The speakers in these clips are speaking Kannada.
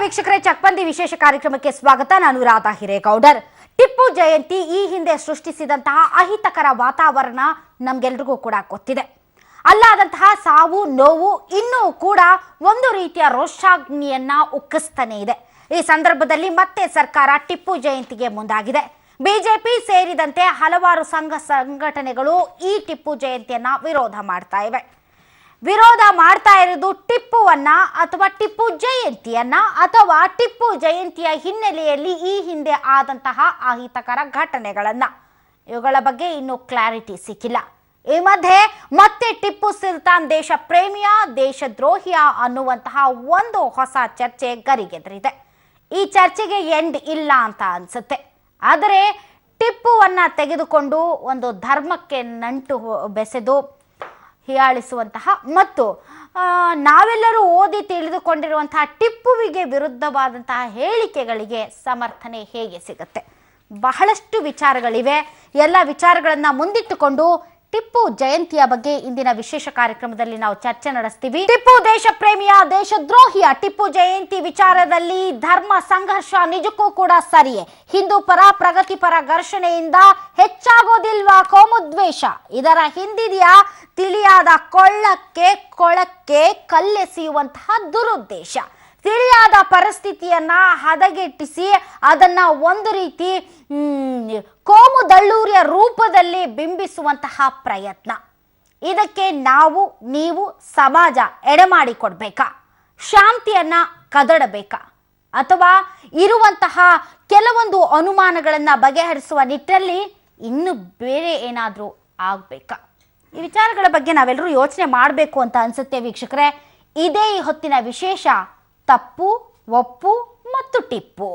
ವೀಕ್ಷಕರೇ, ಚಕ್ಬಂದಿ ವಿಶೇಷ ಕಾರ್ಯಕ್ರಮಕ್ಕೆ ಸ್ವಾಗತ. ನಾನು ರಾಧಾ ಹಿರೇಗೌಡರ್. ಟಿಪ್ಪು ಜಯಂತಿ ಈ ಹಿಂದೆ ಸೃಷ್ಟಿಸಿದಂತಹ ಅಹಿತಕರ ವಾತಾವರಣ ನಮಗೆಲ್ಲರಿಗೂ ಕೂಡ ಗೊತ್ತಿದೆ. ಅಲ್ಲಾದಂತಹ ಸಾವು ನೋವು ಇನ್ನೂ ಕೂಡ ಒಂದು ರೀತಿಯ ರೋಷಾಗ್ನಿಯನ್ನ ಉಕ್ಕಿಸ್ತಾನೆ ಇದೆ. ಈ ಸಂದರ್ಭದಲ್ಲಿ ಮತ್ತೆ ಸರ್ಕಾರ ಟಿಪ್ಪು ಜಯಂತಿಗೆ ಮುಂದಾಗಿದೆ. ಬಿಜೆಪಿ ಸೇರಿದಂತೆ ಹಲವಾರು ಸಂಘಟನೆಗಳು ಈ ಟಿಪ್ಪು ಜಯಂತಿಯನ್ನ ವಿರೋಧ ಮಾಡ್ತಾ ಇರೋದು ಟಿಪ್ಪುವನ್ನ ಅಥವಾ ಟಿಪ್ಪು ಜಯಂತಿಯನ್ನ ಅಥವಾ ಟಿಪ್ಪು ಜಯಂತಿಯ ಹಿನ್ನೆಲೆಯಲ್ಲಿ ಈ ಹಿಂದೆ ಆದಂತಹ ಅಹಿತಕರ ಘಟನೆಗಳನ್ನ. ಇವುಗಳ ಬಗ್ಗೆ ಇನ್ನೂ ಕ್ಲಾರಿಟಿ ಸಿಕ್ಕಿಲ್ಲ. ಈ ಮಧ್ಯೆ ಮತ್ತೆ ಟಿಪ್ಪು ಸುಲ್ತಾನ್ ದೇಶ ಪ್ರೇಮಿಯ ದೇಶದ್ರೋಹಿಯ ಅನ್ನುವಂತಹ ಒಂದು ಹೊಸ ಚರ್ಚೆ ಗರಿಗೆದರಿದೆ. ಈ ಚರ್ಚೆಗೆ ಎಂಡ್ ಇಲ್ಲ ಅಂತ ಅನ್ಸುತ್ತೆ. ಆದರೆ ಟಿಪ್ಪುವನ್ನ ತೆಗೆದುಕೊಂಡು ಒಂದು ಧರ್ಮಕ್ಕೆ ನಂಟು ಬೆಸೆದು ಹೀಯಾಳಿಸುವಂತಹ ಮತ್ತು ನಾವೆಲ್ಲರೂ ಓದಿ ತಿಳಿದುಕೊಂಡಿರುವಂತಹ ಟಿಪ್ಪುವಿಗೆ ವಿರುದ್ಧವಾದಂತಹ ಹೇಳಿಕೆಗಳಿಗೆ ಸಮರ್ಥನೆ ಹೇಗೆ ಸಿಗುತ್ತೆ? ಬಹಳಷ್ಟು ವಿಚಾರಗಳಿವೆ. ಎಲ್ಲ ವಿಚಾರಗಳನ್ನ ಮುಂದಿಟ್ಟುಕೊಂಡು ಟಿಪ್ಪು ಜಯಂತಿಯ ಬಗ್ಗೆ ಇಂದಿನ ವಿಶೇಷ ಕಾರ್ಯಕ್ರಮದಲ್ಲಿ ನಾವು ಚರ್ಚೆ ನಡೆಸ್ತೀವಿ. ಟಿಪ್ಪು ದೇಶ ಪ್ರೇಮಿಯ ದೇಶದ್ರೋಹಿಯ ಟಿಪ್ಪು ಜಯಂತಿ ವಿಚಾರದಲ್ಲಿ ಧರ್ಮ ಸಂಘರ್ಷ ನಿಜಕ್ಕೂ ಕೂಡ ಸರಿಯೇ? ಹಿಂದೂ ಪರ ಪ್ರಗತಿಪರ ಘರ್ಷಣೆಯಿಂದ ಹೆಚ್ಚಾಗೋದಿಲ್ವಾ ಕೋಮುದ್ವೇಷ? ಇದರ ಹಿಂದಿದೆಯಾ ತಿಳಿಯಾದ ಕೊಳಕ್ಕೆ ಕಲ್ಲೆಸೆಯುವಂತಹ ದುರುದ್ದೇಶ? ತಿಳಿಯಾದ ಪರಿಸ್ಥಿತಿಯನ್ನ ಹದಗೆಟ್ಟಿಸಿ ಅದನ್ನ ಒಂದು ರೀತಿ ಕೋಮು ದಳ್ಳೂರಿಯ ರೂಪದಲ್ಲಿ ಬಿಂಬಿಸುವಂತಹ ಪ್ರಯತ್ನ. ಇದಕ್ಕೆ ನೀವು ಸಮಾಜ ಎಡೆಮಾಡಿಕೊಡ್ಬೇಕಾ? ಶಾಂತಿಯನ್ನ ಕದಡಬೇಕಾ? ಅಥವಾ ಇರುವಂತಹ ಕೆಲವೊಂದು ಅನುಮಾನಗಳನ್ನ ಬಗೆಹರಿಸುವ ನಿಟ್ಟಿನಲ್ಲಿ ಇನ್ನು ಬೇರೆ ಏನಾದರೂ ಆಗ್ಬೇಕಾ? ಈ ವಿಚಾರಗಳ ಬಗ್ಗೆ ನಾವೆಲ್ಲರೂ ಯೋಚನೆ ಮಾಡಬೇಕು ಅಂತ ಅನ್ಸುತ್ತೆ ವೀಕ್ಷಕರೇ. ಇದೇ ಈ ಹೊತ್ತಿನ ವಿಶೇಷ ತಪ್ಪು, ಒಪ್ಪು ಮತ್ತು ಟಿಪ್ಪು.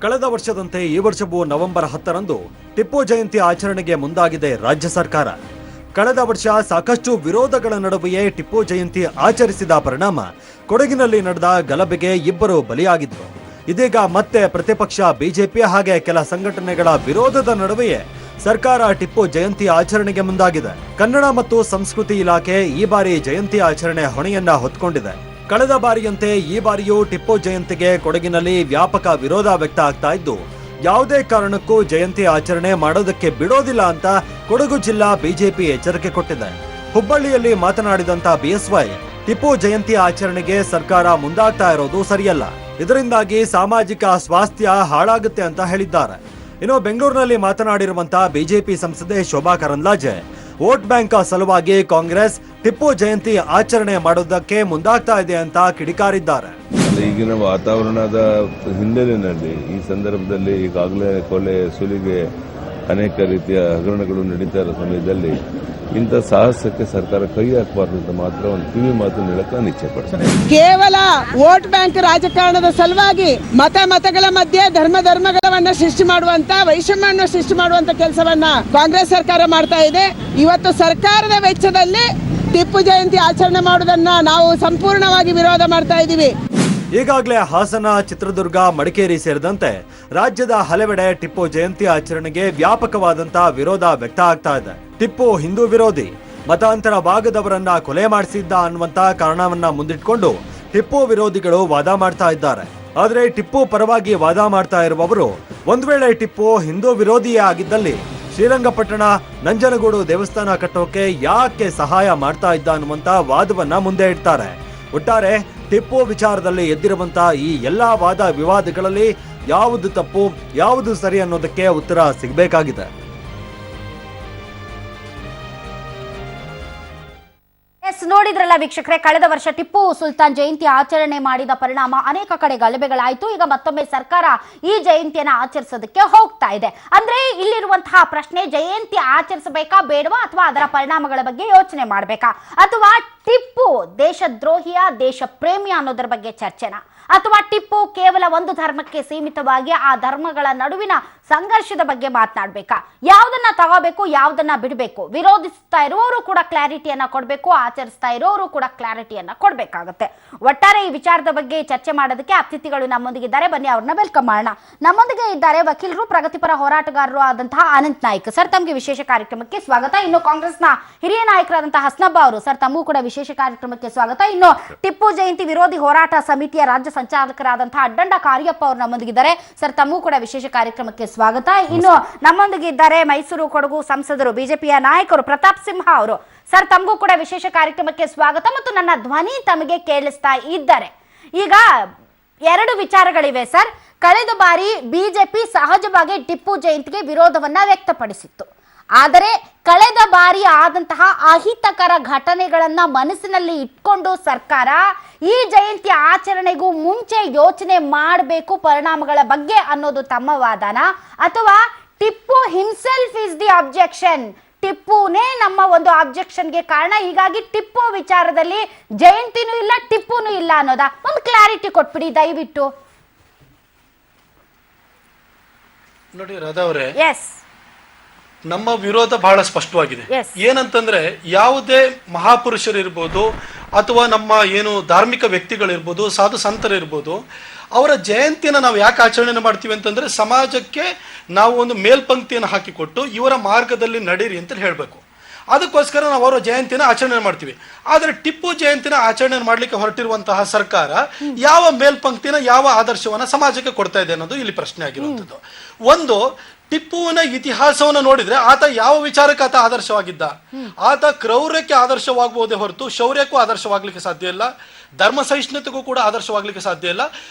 ಕಳೆದ ವರ್ಷದಂತೆ ಈ ವರ್ಷವೂ ನವೆಂಬರ್ 10ರಂದು ಟಿಪ್ಪು ಜಯಂತಿ ಆಚರಣೆಗೆ ಮುಂದಾಗಿದೆ ರಾಜ್ಯ ಸರ್ಕಾರ. ಕಳೆದ ವರ್ಷ ಸಾಕಷ್ಟು ವಿರೋಧಗಳ ನಡುವೆಯೇ ಟಿಪ್ಪು ಜಯಂತಿ ಆಚರಿಸಿದ ಪರಿಣಾಮ ಕೊಡಗಿನಲ್ಲಿ ನಡೆದ ಗಲಭೆಗೆ ಇಬ್ಬರು ಬಲಿಯಾಗಿದ್ರು. ಇದೀಗ ಮತ್ತೆ ಪ್ರತಿಪಕ್ಷ ಬಿಜೆಪಿ ಹಾಗೆ ಕೆಲ ಸಂಘಟನೆಗಳ ವಿರೋಧದ ನಡುವೆಯೇ ಸರ್ಕಾರ ಟಿಪ್ಪು ಜಯಂತಿ ಆಚರಣೆಗೆ ಮುಂದಾಗಿದೆ. ಕನ್ನಡ ಮತ್ತು ಸಂಸ್ಕೃತಿ ಇಲಾಖೆ ಈ ಬಾರಿ ಜಯಂತಿ ಆಚರಣೆ ಹೊಣೆಯನ್ನ ಹೊತ್ಕೊಂಡಿದೆ. ಕಳೆದ ಬಾರಿಯಂತೆ ಈ ಬಾರಿಯೂ ಟಿಪ್ಪು ಜಯಂತಿಗೆ ಕೊಡಗಿನಲ್ಲಿ ವ್ಯಾಪಕ ವಿರೋಧ ವ್ಯಕ್ತ ಆಗ್ತಾ ಇದ್ದು, ಯಾವುದೇ ಕಾರಣಕ್ಕೂ ಜಯಂತಿ ಆಚರಣೆ ಮಾಡೋದಕ್ಕೆ ಬಿಡೋದಿಲ್ಲ ಅಂತ ಕೊಡಗು ಜಿಲ್ಲಾ ಬಿಜೆಪಿ ಎಚ್ಚರಿಕೆ ಕೊಟ್ಟಿದೆ. ಹುಬ್ಬಳ್ಳಿಯಲ್ಲಿ ಮಾತನಾಡಿದಂತ ಬಿಎಸ್ವೈ, ಟಿಪ್ಪು ಜಯಂತಿ ಆಚರಣೆಗೆ ಸರ್ಕಾರ ಮುಂದಾಗ್ತಾ ಇರೋದು ಸರಿಯಲ್ಲ, ಇದರಿಂದಾಗಿ ಸಾಮಾಜಿಕ ಸ್ವಾಸ್ಥ್ಯ ಹಾಳಾಗುತ್ತೆ ಅಂತ ಹೇಳಿದ್ದಾರೆ. ಇನ್ನು ಬೆಂಗಳೂರಿನಲ್ಲಿ ಮಾತನಾಡಿರುವಂತಹ ಬಿಜೆಪಿ ಸಂಸದೆ ಶೋಭಾ ಕರಂದ್ಲಾಜೆ, ವೋಟ್ ಬ್ಯಾಂಕ್ ಸಲುವಾಗಿ ಕಾಂಗ್ರೆಸ್ ಟಿಪ್ಪು ಜಯಂತಿ ಆಚರಣೆ ಮಾಡೋದಕ್ಕೆ ಮುಂದಾಗ್ತಾ ಇದೆ ಅಂತ ಕಿಡಿಕಾರಿದ್ದಾರೆ. ಈಗಿನ ವಾತಾವರಣದ ಹಿನ್ನೆಲೆಯಲ್ಲಿ ಈ ಸಂದರ್ಭದಲ್ಲಿ ಈಗಾಗಲೇ ಕೊಲೆ ಸುಲಿಗೆ ಅನೇಕ ರೀತಿಯ ಹಗರಣಗಳು ನಡೀತಾ ಇರೋ ಸಮಯದಲ್ಲಿ ಇಂಥ ಸಾಹಸಕ್ಕೆ ಸರ್ಕಾರ ಕೈ ಹಾಕಬಾರ್ದು ಅಂತ ಮಾತ್ರ ಒಂದು ಕಿವಿ ಮಾತು ಹೇಳಕ್ಕೆ ನಾನು ಇಚ್ಛೆ ಪಡ್ತೇನೆ. ಕೇವಲ ವೋಟ್ ಬ್ಯಾಂಕ್ ರಾಜಕಾರಣದ ಸಲುವಾಗಿ ಮತಗಳ ಮಧ್ಯೆ ಧರ್ಮಗಳನ್ನ ಸೃಷ್ಟಿ ಮಾಡುವಂತ ವೈಷಮ್ಯವನ್ನು ಸೃಷ್ಟಿ ಮಾಡುವಂತ ಕೆಲಸವನ್ನ ಕಾಂಗ್ರೆಸ್ ಸರ್ಕಾರ ಮಾಡ್ತಾ ಇದೆ. ಇವತ್ತು ಸರ್ಕಾರದ ವೆಚ್ಚದಲ್ಲಿ ಟಿಪ್ಪು ಜಯಂತಿ ಆಚರಣೆ ಮಾಡುವುದನ್ನ ನಾವು ಸಂಪೂರ್ಣವಾಗಿ ವಿರೋಧ ಮಾಡ್ತಾ ಇದ್ದೀವಿ. ಈಗಾಗಲೇ ಹಾಸನ, ಚಿತ್ರದುರ್ಗ, ಮಡಿಕೇರಿ ಸೇರಿದಂತೆ ರಾಜ್ಯದ ಹಲವೆಡೆ ಟಿಪ್ಪು ಜಯಂತಿ ಆಚರಣೆಗೆ ವ್ಯಾಪಕವಾದಂತಹ ವಿರೋಧ ವ್ಯಕ್ತ ಆಗ್ತಾ ಇದೆ. ಟಿಪ್ಪು ಹಿಂದೂ ವಿರೋಧಿ, ಮತಾಂತರವಾಗದವರನ್ನ ಕೊಲೆ ಮಾಡಿಸಿದ್ದ ಅನ್ನುವಂತ ಕಾರಣವನ್ನ ಮುಂದಿಟ್ಕೊಂಡು ಟಿಪ್ಪು ವಿರೋಧಿಗಳು ವಾದ ಮಾಡ್ತಾ ಇದ್ದಾರೆ. ಆದ್ರೆ ಟಿಪ್ಪು ಪರವಾಗಿ ವಾದ ಮಾಡ್ತಾ ಇರುವವರು ಒಂದ್ ವೇಳೆ ಟಿಪ್ಪು ಹಿಂದೂ ವಿರೋಧಿಯೇ ಆಗಿದ್ದಲ್ಲಿ ಶ್ರೀರಂಗಪಟ್ಟಣ, ನಂಜನಗೂಡು ದೇವಸ್ಥಾನ ಕಟ್ಟೋಕೆ ಯಾಕೆ ಸಹಾಯ ಮಾಡ್ತಾ ಇದ್ದ ಅನ್ನುವಂತ ವಾದವನ್ನ ಮುಂದೆ ಇಡ್ತಾರೆ. ಒಟ್ಟಾರೆ ಟಿಪ್ಪು ವಿಚಾರದಲ್ಲಿ ಎದ್ದಿರುವಂತಹ ಈ ಎಲ್ಲಾ ವಾದ ವಿವಾದಗಳಲ್ಲಿ ಯಾವುದು ತಪ್ಪು ಯಾವುದು ಸರಿ ಅನ್ನೋದಕ್ಕೆ ಉತ್ತರ ಸಿಗಬೇಕಾಗಿದೆ. ನೋಡಿದ್ರಲ್ಲ ವೀಕ್ಷಕರೇ, ಕಳೆದ ವರ್ಷ ಟಿಪ್ಪು ಸುಲ್ತಾನ್ ಜಯಂತಿ ಆಚರಣೆ ಮಾಡಿದ ಪರಿಣಾಮ ಅನೇಕ ಕಡೆ ಗಲಭೆಗಳಾಯಿತು. ಈಗ ಮತ್ತೊಮ್ಮೆ ಸರ್ಕಾರ ಈ ಜಯಂತಿಯನ್ನ ಆಚರಿಸೋದಕ್ಕೆ ಹೋಗ್ತಾ ಇದೆ. ಅಂದ್ರೆ ಇಲ್ಲಿರುವಂತಹ ಪ್ರಶ್ನೆ, ಜಯಂತಿ ಆಚರಿಸಬೇಕಾ ಬೇಡವಾ, ಅಥವಾ ಅದರ ಪರಿಣಾಮಗಳ ಬಗ್ಗೆ ಯೋಚನೆ ಮಾಡಬೇಕಾ, ಅಥವಾ ಟಿಪ್ಪು ದೇಶದ್ರೋಹಿಯ ದೇಶ ಪ್ರೇಮಿಯ ಅನ್ನೋದ್ರ ಬಗ್ಗೆ ಚರ್ಚೆನಾ? ಅಥವಾ ಟಿಪ್ಪು ಕೇವಲ ಒಂದು ಧರ್ಮಕ್ಕೆ ಸೀಮಿತವಾಗಿ ಆ ಧರ್ಮಗಳ ನಡುವಿನ ಸಂಘರ್ಷದ ಬಗ್ಗೆ ಮಾತನಾಡಬೇಕಾ? ಯಾವುದನ್ನ ತಗೋಬೇಕು, ಯಾವುದನ್ನ ಬಿಡಬೇಕು? ವಿರೋಧಿಸ್ತಾ ಇರುವವರು ಕೂಡ ಕ್ಲಾರಿಟಿಯನ್ನ ಕೊಡಬೇಕು, ಆಚರಿಸ್ತಾ ಇರೋರು ಕೂಡ ಕ್ಲಾರಿಟಿಯನ್ನ ಕೊಡಬೇಕಾಗುತ್ತೆ. ಒಟ್ಟಾರೆ ಈ ವಿಚಾರದ ಬಗ್ಗೆ ಚರ್ಚೆ ಮಾಡೋದಕ್ಕೆ ಅತಿಥಿಗಳು ನಮ್ಮೊಂದಿಗಿದ್ದಾರೆ. ಬನ್ನಿ ಅವ್ರನ್ನ ವೆಲ್ಕಮ್ ಮಾಡೋಣ. ನಮ್ಮೊಂದಿಗೆ ಇದ್ದಾರೆ ವಕೀಲರು, ಪ್ರಗತಿಪರ ಹೋರಾಟಗಾರರು ಆದಂತಹ ಅನಂತ್ ನಾಯ್ಕ್. ಸರ್, ತಮಗೆ ವಿಶೇಷ ಕಾರ್ಯಕ್ರಮಕ್ಕೆ ಸ್ವಾಗತ. ಇನ್ನು ಕಾಂಗ್ರೆಸ್ನ ಹಿರಿಯ ನಾಯಕರಾದಂತಹ ಹಸ್ನಬ್ಬ ಅವರು, ಸರ್ ತಮಗೂ ಕೂಡ ವಿಶೇಷ ಕಾರ್ಯಕ್ರಮಕ್ಕೆ ಸ್ವಾಗತ. ಇನ್ನು ಟಿಪ್ಪು ಜಯಂತಿ ವಿರೋಧಿ ಹೋರಾಟ ಸಮಿತಿಯ ರಾಜ್ಯ ಸಂಚಾಲಕರಾದಂತಹ ಅಡ್ಡಂಡ ಕಾರ್ಯಪ್ಪ ಅವರು ನಮ್ಮೊಂದಿಗಿದ್ದಾರೆ. ಸರ್, ತಮಗೂ ಕೂಡ ವಿಶೇಷ ಕಾರ್ಯಕ್ರಮಕ್ಕೆ ಸ್ವಾಗತ. ಇನ್ನು ನಮ್ಮೊಂದಿಗೆ ಇದ್ದಾರೆ ಮೈಸೂರು ಕೊಡಗು ಸಂಸದರು, ಬಿಜೆಪಿಯ ನಾಯಕರು ಪ್ರತಾಪ್ ಸಿಂಹ ಅವರು. ಸರ್, ತಮಗೂ ಕೂಡ ವಿಶೇಷ ಕಾರ್ಯಕ್ರಮಕ್ಕೆ ಸ್ವಾಗತ. ಮತ್ತು ನನ್ನ ಧ್ವನಿ ತಮಗೆ ಕೇಳಿಸ್ತಾ ಇದ್ದಾರೆ. ಈಗ ಎರಡು ವಿಚಾರಗಳಿವೆ ಸರ್. ಕಳೆದ ಬಾರಿ ಬಿಜೆಪಿ ಸಹಜವಾಗಿ ಟಿಪ್ಪು ಜಯಂತಿಗೆ ವಿರೋಧವನ್ನ ವ್ಯಕ್ತಪಡಿಸಿತ್ತು. ಆದರೆ ಕಳೆದ ಬಾರಿ ಆದಂತಹ ಅಹಿತಕರ ಘಟನೆಗಳನ್ನ ಮನಸ್ಸಿನಲ್ಲಿ ಇಟ್ಕೊಂಡು ಸರ್ಕಾರ ಈ ಜಯಂತಿ ಆಚರಣೆಗೂ ಮುಂಚೆ ಯೋಚನೆ ಮಾಡಬೇಕು ಪರಿಣಾಮಗಳ ಬಗ್ಗೆ ಅನ್ನೋದು ತಮ್ಮ ವಾದನ, ಅಥವಾ Tippu himself is the objection, ಟಿಪ್ಪುನೇ ನಮ್ಮ ಒಂದು ಅಬ್ಜೆಕ್ಷನ್ಗೆ ಕಾರಣ, ಹೀಗಾಗಿ ಟಿಪ್ಪು ವಿಚಾರದಲ್ಲಿ ಜಯಂತಿನೂ ಇಲ್ಲ ಟಿಪ್ಪುನೂ ಇಲ್ಲ ಅನ್ನೋದಾ? ಒಂದು ಕ್ಲಾರಿಟಿ ಕೊಟ್ಬಿಡಿ ದಯವಿಟ್ಟು. ನೋಡಿ ರಾಧಾ ಅವರೇ, ಎಸ್, ನಮ್ಮ ವಿರೋಧ ಬಹಳ ಸ್ಪಷ್ಟವಾಗಿದೆ. ಏನಂತಂದ್ರೆ ಯಾವುದೇ ಮಹಾಪುರುಷರಿರ್ಬೋದು ಅಥವಾ ನಮ್ಮ ಏನು ಧಾರ್ಮಿಕ ವ್ಯಕ್ತಿಗಳಿರ್ಬೋದು, ಸಾಧು ಸಂತರಿರ್ಬೋದು, ಅವರ ಜಯಂತಿನ ನಾವು ಯಾಕೆ ಆಚರಣೆ ಮಾಡ್ತೀವಿ ಅಂತಂದ್ರೆ ಸಮಾಜಕ್ಕೆ ನಾವು ಒಂದು ಮೇಲ್ಪಂಕ್ತಿಯನ್ನು ಹಾಕಿಕೊಟ್ಟು ಇವರ ಮಾರ್ಗದಲ್ಲಿ ನಡೀರಿ ಅಂತ ಹೇಳಬೇಕು. ಅದಕ್ಕೋಸ್ಕರ ನಾವು ಅವರ ಜಯಂತಿನ ಆಚರಣೆ ಮಾಡ್ತೀವಿ. ಆದರೆ ಟಿಪ್ಪು ಜಯಂತಿನ ಆಚರಣೆ ಮಾಡ್ಲಿಕ್ಕೆ ಹೊರಟಿರುವಂತಹ ಸರ್ಕಾರ ಯಾವ ಮೇಲ್ಪಂಕ್ತಿನ, ಯಾವ ಆದರ್ಶವನ್ನ ಸಮಾಜಕ್ಕೆ ಕೊಡ್ತಾ ಇದೆ ಅನ್ನೋದು ಇಲ್ಲಿ ಪ್ರಶ್ನೆ ಆಗಿರುವಂಥದ್ದು. ಒಂದು, ಟಿಪ್ಪುವಿನ ಇತಿಹಾಸವನ್ನು ನೋಡಿದ್ರೆ ಆತ ಯಾವ ವಿಚಾರಕ್ಕೆ ಆತ ಆದರ್ಶವಾಗಿದ್ದ? ಆತ ಕ್ರೌರ್ಯಕ್ಕೆ ಆದರ್ಶವಾಗಬಹುದೇ ಹೊರತು ಶೌರ್ಯಕ್ಕೂ ಆದರ್ಶವಾಗ್ಲಿಕ್ಕೆ ಸಾಧ್ಯ ಇಲ್ಲ, ಧರ್ಮ ಸಹಿಷ್ಣುತೆಗೂ ಕೂಡ ಆದರ್ಶವಾಗ್ಲಿಕ್ಕೆ ಸಾಧ್ಯ ಇಲ್ಲ.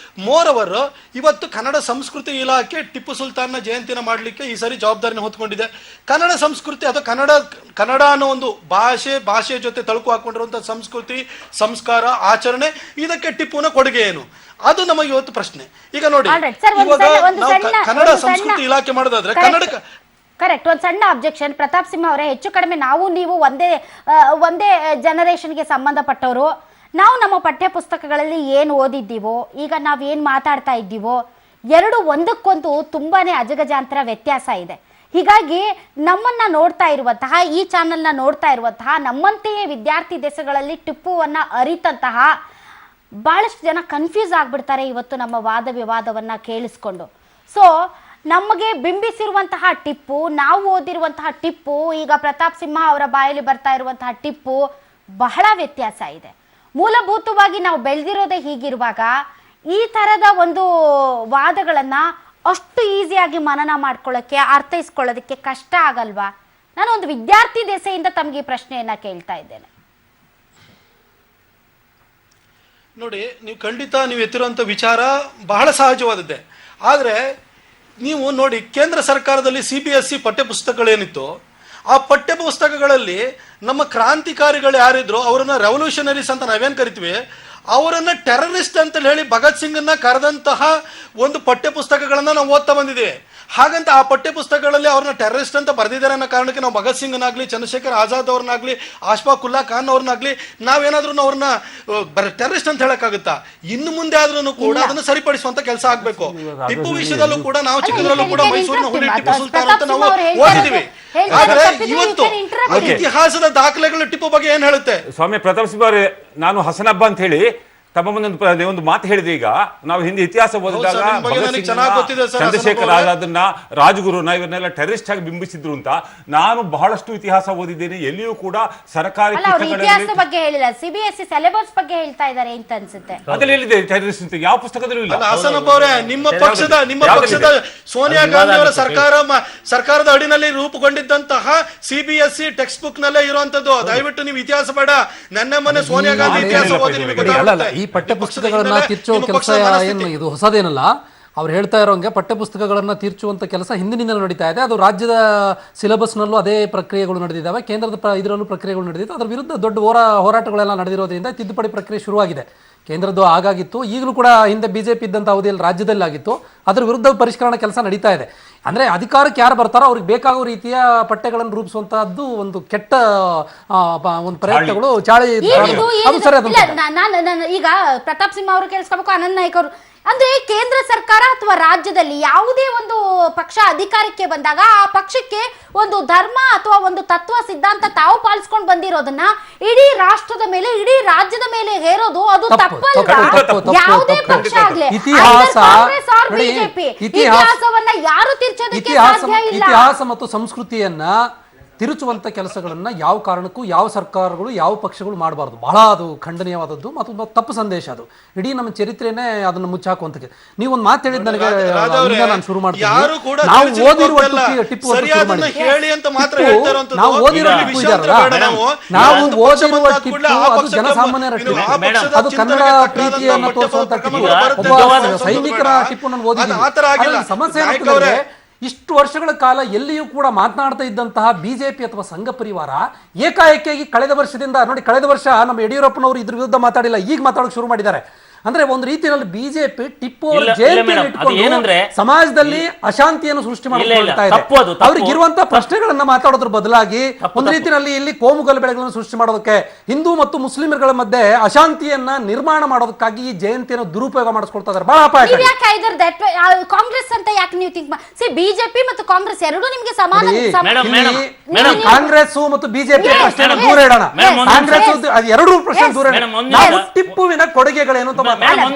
ಮೋರವರ್, ಇವತ್ತು ಕನ್ನಡ ಸಂಸ್ಕೃತಿ ಇಲಾಖೆ ಟಿಪ್ಪು ಸುಲ್ತಾನ್ನ ಜಯಂತಿನ ಮಾಡಲಿಕ್ಕೆ ಈ ಸರಿ ಜವಾಬ್ದಾರಿನ ಹೊತ್ಕೊಂಡಿದೆ. ಕನ್ನಡ ಸಂಸ್ಕೃತಿ ಅಥವಾ ಕನ್ನಡ ಅನ್ನೋ ಒಂದು ಭಾಷೆಯ ಜೊತೆ ತಳುಕು ಹಾಕೊಂಡಿರುವಂತಹ ಸಂಸ್ಕೃತಿ, ಸಂಸ್ಕಾರ, ಆಚರಣೆ, ಇದಕ್ಕೆ ಟಿಪ್ಪುವಿನ ಕೊಡುಗೆ ಏನು? ಅದು ನಮಗೆ ಇವತ್ತು ಪ್ರಶ್ನೆ. ಈಗ ನೋಡಿ, ಇವಾಗ ನಾವು ಕನ್ನಡ ಸಂಸ್ಕೃತಿ ಇಲಾಖೆ ಮಾಡೋದಾದ್ರೆ ಕನ್ನಡ ಕರೆಕ್ಟ್. ಒಂದು ಸಣ್ಣ ಅಬ್ಜೆಕ್ಷನ್ ಪ್ರತಾಪ್ ಸಿಂಹ ಅವರೇ, ಹೆಚ್ಚು ಕಡಿಮೆ ನಾವು ನೀವು ಒಂದೇ ಜನರೇಷನ್ಗೆ ಸಂಬಂಧಪಟ್ಟವರು. ನಾವು ನಮ್ಮ ಪಠ್ಯ ಪುಸ್ತಕಗಳಲ್ಲಿ ಏನು ಓದಿದ್ದೀವೋ, ಈಗ ನಾವು ಏನು ಮಾತಾಡ್ತಾ ಇದ್ದೀವೋ, ಎರಡು ಒಂದಕ್ಕೊಂದು ತುಂಬಾನೇ ಅಜಗಜಾಂತರ ವ್ಯತ್ಯಾಸ ಇದೆ. ಹೀಗಾಗಿ ನಮ್ಮನ್ನ ನೋಡ್ತಾ ಇರುವಂತಹ, ಈ ಚಾನೆಲ್ನ ನೋಡ್ತಾ ಇರುವಂತಹ ನಮ್ಮಂತೆಯೇ ವಿದ್ಯಾರ್ಥಿ ದೇಶಗಳಲ್ಲಿ ಟಿಪ್ಪುವನ್ನ ಅರಿತಂತಹ ಬಹಳಷ್ಟು ಜನ ಕನ್ಫ್ಯೂಸ್ ಆಗ್ಬಿಡ್ತಾರೆ ಇವತ್ತು ನಮ್ಮ ವಾದ ವಿವಾದವನ್ನ ಕೇಳಿಸ್ಕೊಂಡು. ಸೊ ನಮಗೆ ಬಿಂಬಿಸಿರುವಂತಹ ಟಿಪ್ಪು, ನಾವು ಓದಿರುವಂತಹ ಟಿಪ್ಪು, ಈಗ ಪ್ರತಾಪ್ ಸಿಂಹ ಅವರ ಬಾಯಲ್ಲಿ ಬರ್ತಾ ಇರುವಂತಹ ಟಿಪ್ಪು ಬಹಳ ವ್ಯತ್ಯಾಸ ಇದೆ. ಮೂಲಭೂತವಾಗಿ ನಾವು ಬೆಳೆದಿರೋದೇ ಹೀಗಿರುವಾಗ ಈ ಥರದ ಒಂದು ವಾದಗಳನ್ನ ಅಷ್ಟು ಈಸಿಯಾಗಿ ಮನನ ಮಾಡ್ಕೊಳ್ಳೋಕ್ಕೆ, ಅರ್ಥೈಸ್ಕೊಳ್ಳೋದಕ್ಕೆ ಕಷ್ಟ ಆಗಲ್ವಾ? ನಾನು ಒಂದು ವಿದ್ಯಾರ್ಥಿ ದೆಸೆಯಿಂದ ತಮಗೆ ಈ ಪ್ರಶ್ನೆಯನ್ನ ಕೇಳ್ತಾ ಇದ್ದೇನೆ. ನೋಡಿ, ನೀವು ಖಂಡಿತ ನೀವು ಎತ್ತಿರುವಂಥ ವಿಚಾರ ಬಹಳ ಸಹಜವಾದದ್ದೇ. ಆದರೆ ನೀವು ನೋಡಿ, ಕೇಂದ್ರ ಸರ್ಕಾರದಲ್ಲಿ CBSE ಪಠ್ಯಪುಸ್ತಕಗಳೇನಿತ್ತು, ಆ ಪಠ್ಯ ಪುಸ್ತಕಗಳಲ್ಲಿ ನಮ್ಮ ಕ್ರಾಂತಿಕಾರಿಗಳು ಯಾರಿದ್ರು ಅವರನ್ನ ರೆವಲ್ಯೂಷನರೀಸ್ ಅಂತ ನಾವೇನು ಕರಿತೀವಿ, ಅವರನ್ನ ಟೆರರಿಸ್ಟ್ ಅಂತ ಹೇಳಿ ಭಗತ್ ಸಿಂಗನ್ನ ಕರೆದಂತಹ ಒಂದು ಪಠ್ಯ ಪುಸ್ತಕಗಳನ್ನ ನಾವು ಓದ್ತಾ ಬಂದಿದ್ದೀವಿ. ಹಾಗಂತ ಆ ಪಠ್ಯ ಪುಸ್ತಕಗಳಲ್ಲಿ ಅವ್ರನ್ನ ಟೆರರಿಸ್ಟ್ ಅಂತ ಬರೆದಿದ್ದಾರೆ ಅನ್ನೋ ಕಾರಣಕ್ಕೆ ನಾವು ಭಗತ್ ಸಿಂಗ್ನಾಗ್ಲಿ, ಚಂದ್ರಶೇಖರ್ ಆಜಾದ್ ಅವ್ರನ್ನಾಗ್ಲಿ, ಅಶ್ಫಾಕ್ ಉಲ್ಲಾ ಖಾನ್ ಅವ್ರನ್ನಾಗ್ಲಿ ನಾವೇನಾದ್ರೂ ಅವ್ರನ್ನ ಟೆರರಿಸ್ಟ್ ಅಂತ ಹೇಳಕ್ಕಾಗುತ್ತಾ? ಇನ್ನು ಮುಂದೆ ಆದ್ರೂ ಕೂಡ ಅದನ್ನು ಸರಿಪಡಿಸುವಂತ ಕೆಲಸ ಆಗ್ಬೇಕು. ಟಿಪ್ಪು ವಿಷಯದಲ್ಲೂ ಕೂಡ ನಾವು ಚಿಕ್ಕದ್ರಲ್ಲೂ ಕೂಡ ಮೈಸೂರಿನ ಹುಲಿ ಟಿಪ್ಪು ಸುಲ್ತಾನ್ ಅಂತ ನಾವು ಓದಿದೀವಿ. ಆದ್ರೆ ಇವತ್ತು ಇತಿಹಾಸದ ದಾಖಲೆಗಳು ಟಿಪ್ಪು ಬಗ್ಗೆ ಏನ್ ಹೇಳುತ್ತೆ? ಸ್ವಾಮಿ ಪ್ರತಾಪ್ ಸಿಂಹ ಅವರೇ, ನಾನು ಹಸನಬ್ಬ ಅಂತ ಹೇಳಿ ತಮ್ಮ ಮುಂದೆ ಒಂದು ಮಾತು ಹೇಳಿದೆ. ಈಗ ನಾವು ಹಿಂದೆ ಇತಿಹಾಸ ಓದಿದಾಗ ಚಂದ್ರಶೇಖರ್ ಆಜಾದ್ನ, ರಾಜಗುರುನ, ಇವನ್ನೆಲ್ಲ ಟೆರರಿಸ್ಟ್ ಆಗಿ ಬಿಂಬಿಸಿದ್ರು ಅಂತ ನಾನು ಬಹಳಷ್ಟು ಇತಿಹಾಸ ಓದಿದ್ದೇನೆ. ಎಲ್ಲಿಯೂ ಕೂಡ ಸರ್ಕಾರಿ ಇತಿಹಾಸ ಬಗ್ಗೆ ಹೇಳಿಲ್ಲ, CBSE ಸಿಲೆಬಸ್ ಬಗ್ಗೆ ಹೇಳ್ತಾ ಇದ್ದಾರೆ ಅಂತ ಅನ್ಸುತ್ತೆ. ಅದ್ರಲ್ಲಿ ಹೇಳಿದೆ ಟೆರರಿಸ್ಟ್ ಅಂತ, ಯಾವ ಪುಸ್ತಕದಲ್ಲೂ ಇಲ್ಲ. ಹಸನಬ್ಬ ಅವರೇ, ನಿಮ್ಮ ಪಕ್ಷದ ಸೋನಿಯಾ ಗಾಂಧಿ ಅವರ ಸರ್ಕಾರದ ಅಡಿನಲ್ಲಿ ರೂಪುಗೊಂಡಿದ್ದಂತಹ CBSE ಟೆಕ್ಸ್ಟ್ ಬುಕ್ ನಲ್ಲೇ ಇರುವಂತದ್ದು. ದಯವಿಟ್ಟು ನೀವು ಇತಿಹಾಸ ಬೇಡ. ಮೊನ್ನೆ ಸೋನಿಯಾ ಗಾಂಧಿ ಇತಿಹಾಸ ಓದಿ. ಈ ಪಠ್ಯ ಪುಸ್ತಕಗಳನ್ನ ತಿರ್ಚುವ ಕೆಲಸ ಏನು ಇದು ಹೊಸದೇನಲ್ಲ. ಅವ್ರು ಹೇಳ್ತಾ ಇರೋಂಗೆ ಪಠ್ಯ ಪುಸ್ತಕಗಳನ್ನ ತೀರ್ಚುವಂತ ಕೆಲಸ ಹಿಂದಿನಿಂದ ನಡೀತಾ ಇದೆ. ಅದು ರಾಜ್ಯದ ಸಿಲೆಬಸ್ನಲ್ಲೂ ಅದೇ ಪ್ರಕ್ರಿಯೆಗಳು ನಡೆದಿದ್ದಾವೆ, ಕೇಂದ್ರದ ಇದರಲ್ಲೂ ಪ್ರಕ್ರಿಯೆಗಳು ನಡೆದಿದ್ದು. ಅದರ ವಿರುದ್ಧ ದೊಡ್ಡ ಹೋರಾಟಗಳೆಲ್ಲ ನಡೆದಿರೋದ್ರಿಂದ ತಿದ್ದುಪಡಿ ಪ್ರಕ್ರಿಯೆ ಶುರುವಾಗಿದೆ. ಕೇಂದ್ರದ್ದು ಆಗಾಗಿತ್ತು, ಈಗಲೂ ಕೂಡ ಹಿಂದೆ BJP ಇದ್ದಂಥ ಅವಧಿಯಲ್ಲಿ ರಾಜ್ಯದಲ್ಲಿ ಆಗಿತ್ತು. ಅದರ ವಿರುದ್ಧ ಪರಿಷ್ಕರಣಾ ಕೆಲಸ ನಡೀತಾ ಇದೆ. ಅಂದ್ರೆ ಅಧಿಕಾರಕ್ಕೆ ಯಾರು ಬರ್ತಾರೋ ಅವ್ರಿಗೆ ಬೇಕಾಗೋ ರೀತಿಯ ಪಠ್ಯಗಳನ್ನು ರೂಪಿಸುವಂತಹದ್ದು ಒಂದು ಕೆಟ್ಟ ಒಂದು ಪ್ರಯತ್ನಗಳು ಚಾಳಿ ಅದು ಸರಿ. ನಾನು ಈಗ ಪ್ರತಾಪ್ ಸಿಂಹ ಅವರು ಕೇಳಿಸ್ಕೋಬೇಕು, ಅನಂತ್ ನಾಯ್ಕ್ ಅವರು, ಅಂದ್ರೆ ಕೇಂದ್ರ ಸರ್ಕಾರ ಅಥವಾ ರಾಜ್ಯದಲ್ಲಿ ಯಾವುದೇ ಒಂದು ಪಕ್ಷ ಅಧಿಕಾರಕ್ಕೆ ಬಂದಾಗ ಆ ಪಕ್ಷಕ್ಕೆ ಒಂದು ಧರ್ಮ ಅಥವಾ ಒಂದು ತತ್ವ ಸಿದ್ಧಾಂತ ತಾವು ಪಾಲಿಸ್ಕೊಂಡು ಬಂದಿರೋದನ್ನ ಇಡೀ ರಾಷ್ಟ್ರದ ಮೇಲೆ, ಇಡೀ ರಾಜ್ಯದ ಮೇಲೆ ಹೇರೋದು ಅದು ತಪ್ಪಲ್ವಾ? ಯಾವುದೇ ಪಕ್ಷ ಆಗ್ಲಿ, ಕಾಂಗ್ರೆಸ್ ಆರ್ ಬಿಜೆಪಿ, ಇತಿಹಾಸವನ್ನ ಯಾರು ತಿರ್ಚೋದಕ್ಕೆ ಸಾಧ್ಯ ಇಲ್ಲ. ಇತಿಹಾಸ ಮತ್ತು ಸಂಸ್ಕೃತಿಯನ್ನ ತಿರುಚುವಂತ ಕೆಲಸಗಳನ್ನ ಯಾವ ಕಾರಣಕ್ಕೂ ಯಾವ ಸರ್ಕಾರಗಳು ಯಾವ ಪಕ್ಷಗಳು ಮಾಡಬಾರ್ದು. ಬಹಳ ಅದು ಖಂಡನೀಯವಾದದ್ದು ಮತ್ತು ತಪ್ಪು ಸಂದೇಶ. ಅದು ಇಡೀ ನಮ್ಮ ಚರಿತ್ರೆನೇ ಅದನ್ನು ಮುಚ್ಚಾಕುವಂತ. ನೀವೊಂದು ಮಾತು ಹೇಳಿದ್ ನನಗೆ ನಾನು ಶುರು ಮಾಡ್ತೀನಿ. ನಾವು ಓದಿರುವ ಟಿಪ್ಪು ನಾವು ಓದಿರೋ ಟಿಪ್ಪು ಇದೆಯಲ್ಲ, ನಾವು ಓದಿರುವ ಟಿಪ್ಪು ಅದು ಜನಸಾಮಾನ್ಯರ ಟಿಪ್ಪು, ಅದು ಕನ್ನಡ ಪ್ರೀತಿಯನ್ನು ತೋರಿಸುವಂತ ಟಿಪ್ಪು, ಒಬ್ಬ ಸೈನಿಕರ ಟಿಪ್ಪು ನಾನು ಓದಿದ್ದೀನಿ. ಸಮಸ್ಯೆ ಏನಾಗ್ತದೆ, ಇಷ್ಟು ವರ್ಷಗಳ ಕಾಲ ಎಲ್ಲಿಯೂ ಕೂಡ ಮಾತನಾಡ್ತಾ ಇದ್ದಂತಹ ಬಿಜೆಪಿ ಅಥವಾ ಸಂಘ ಪರಿವಾರ ಏಕಾಏಕಿಯಾಗಿ ಕಳೆದ ವರ್ಷದಿಂದ ನೋಡಿ, ಕಳೆದ ವರ್ಷ ನಮ್ಮ ಯಡಿಯೂರಪ್ಪನವರು ಇದ್ರ ವಿರುದ್ಧ ಮಾತಾಡಿಲ್ಲ, ಈಗ ಮಾತಾಡೋಕೆ ಶುರು ಮಾಡಿದ್ದಾರೆ. ಅಂದ್ರೆ ಒಂದು ರೀತಿಯಲ್ಲಿ ಬಿಜೆಪಿ ಟಿಪ್ಪು ಅವರ ಜಯಂತಿಯನ್ನು ಇಟ್ಕೊಂಡು ಸಮಾಜದಲ್ಲಿ ಅಶಾಂತಿಯನ್ನು ಸೃಷ್ಟಿ ಮಾಡ್ಕೊಳ್ತಾ ಇದೆ. ಅವ್ರಿಗೆ ಇರುವಂತಹ ಪ್ರಶ್ನೆಗಳನ್ನ ಮಾತಾಡೋದ್ರ ಬದಲಾಗಿ ಒಂದು ರೀತಿಯಲ್ಲಿ ಇಲ್ಲಿ ಕೋಮು ಗಲಭೆಗಳನ್ನು ಸೃಷ್ಟಿ ಮಾಡೋದಕ್ಕೆ, ಹಿಂದೂ ಮತ್ತು ಮುಸ್ಲಿಮರ ಮಧ್ಯೆ ಅಶಾಂತಿಯನ್ನ ನಿರ್ಮಾಣ ಮಾಡೋದಕ್ಕಾಗಿ ಈ ಜಯಂತಿಯನ್ನು ದುರುಪಯೋಗ ಮಾಡಿಸ್ಕೊಳ್ತಾ ಇದ್ದಾರೆ. ಬಹಳ ಅಪಾಯ. ಕಾಂಗ್ರೆಸ್ ಅಂತ ಯಾಕೆ ನೀವು ಥಿಂಕ್ ಬಿಜೆಪಿ ಮತ್ತು ಕಾಂಗ್ರೆಸ್ ಎರಡು ನಿಮ್ಗೆ ಸಮಾನ? ಕಾಂಗ್ರೆಸ್ ಮತ್ತು ಬಿಜೆಪಿ ಪ್ರಶ್ನೆ ದೂರ ಇಡೋಣ. ಕಾಂಗ್ರೆಸ್ ಎರಡೂ ಪ್ರಶ್ನೆ ದೂರ ಇಡೋಣ. ಟಿಪ್ಪುವಿನ ಕೊಡುಗೆಗಳೇನು ಅಂತ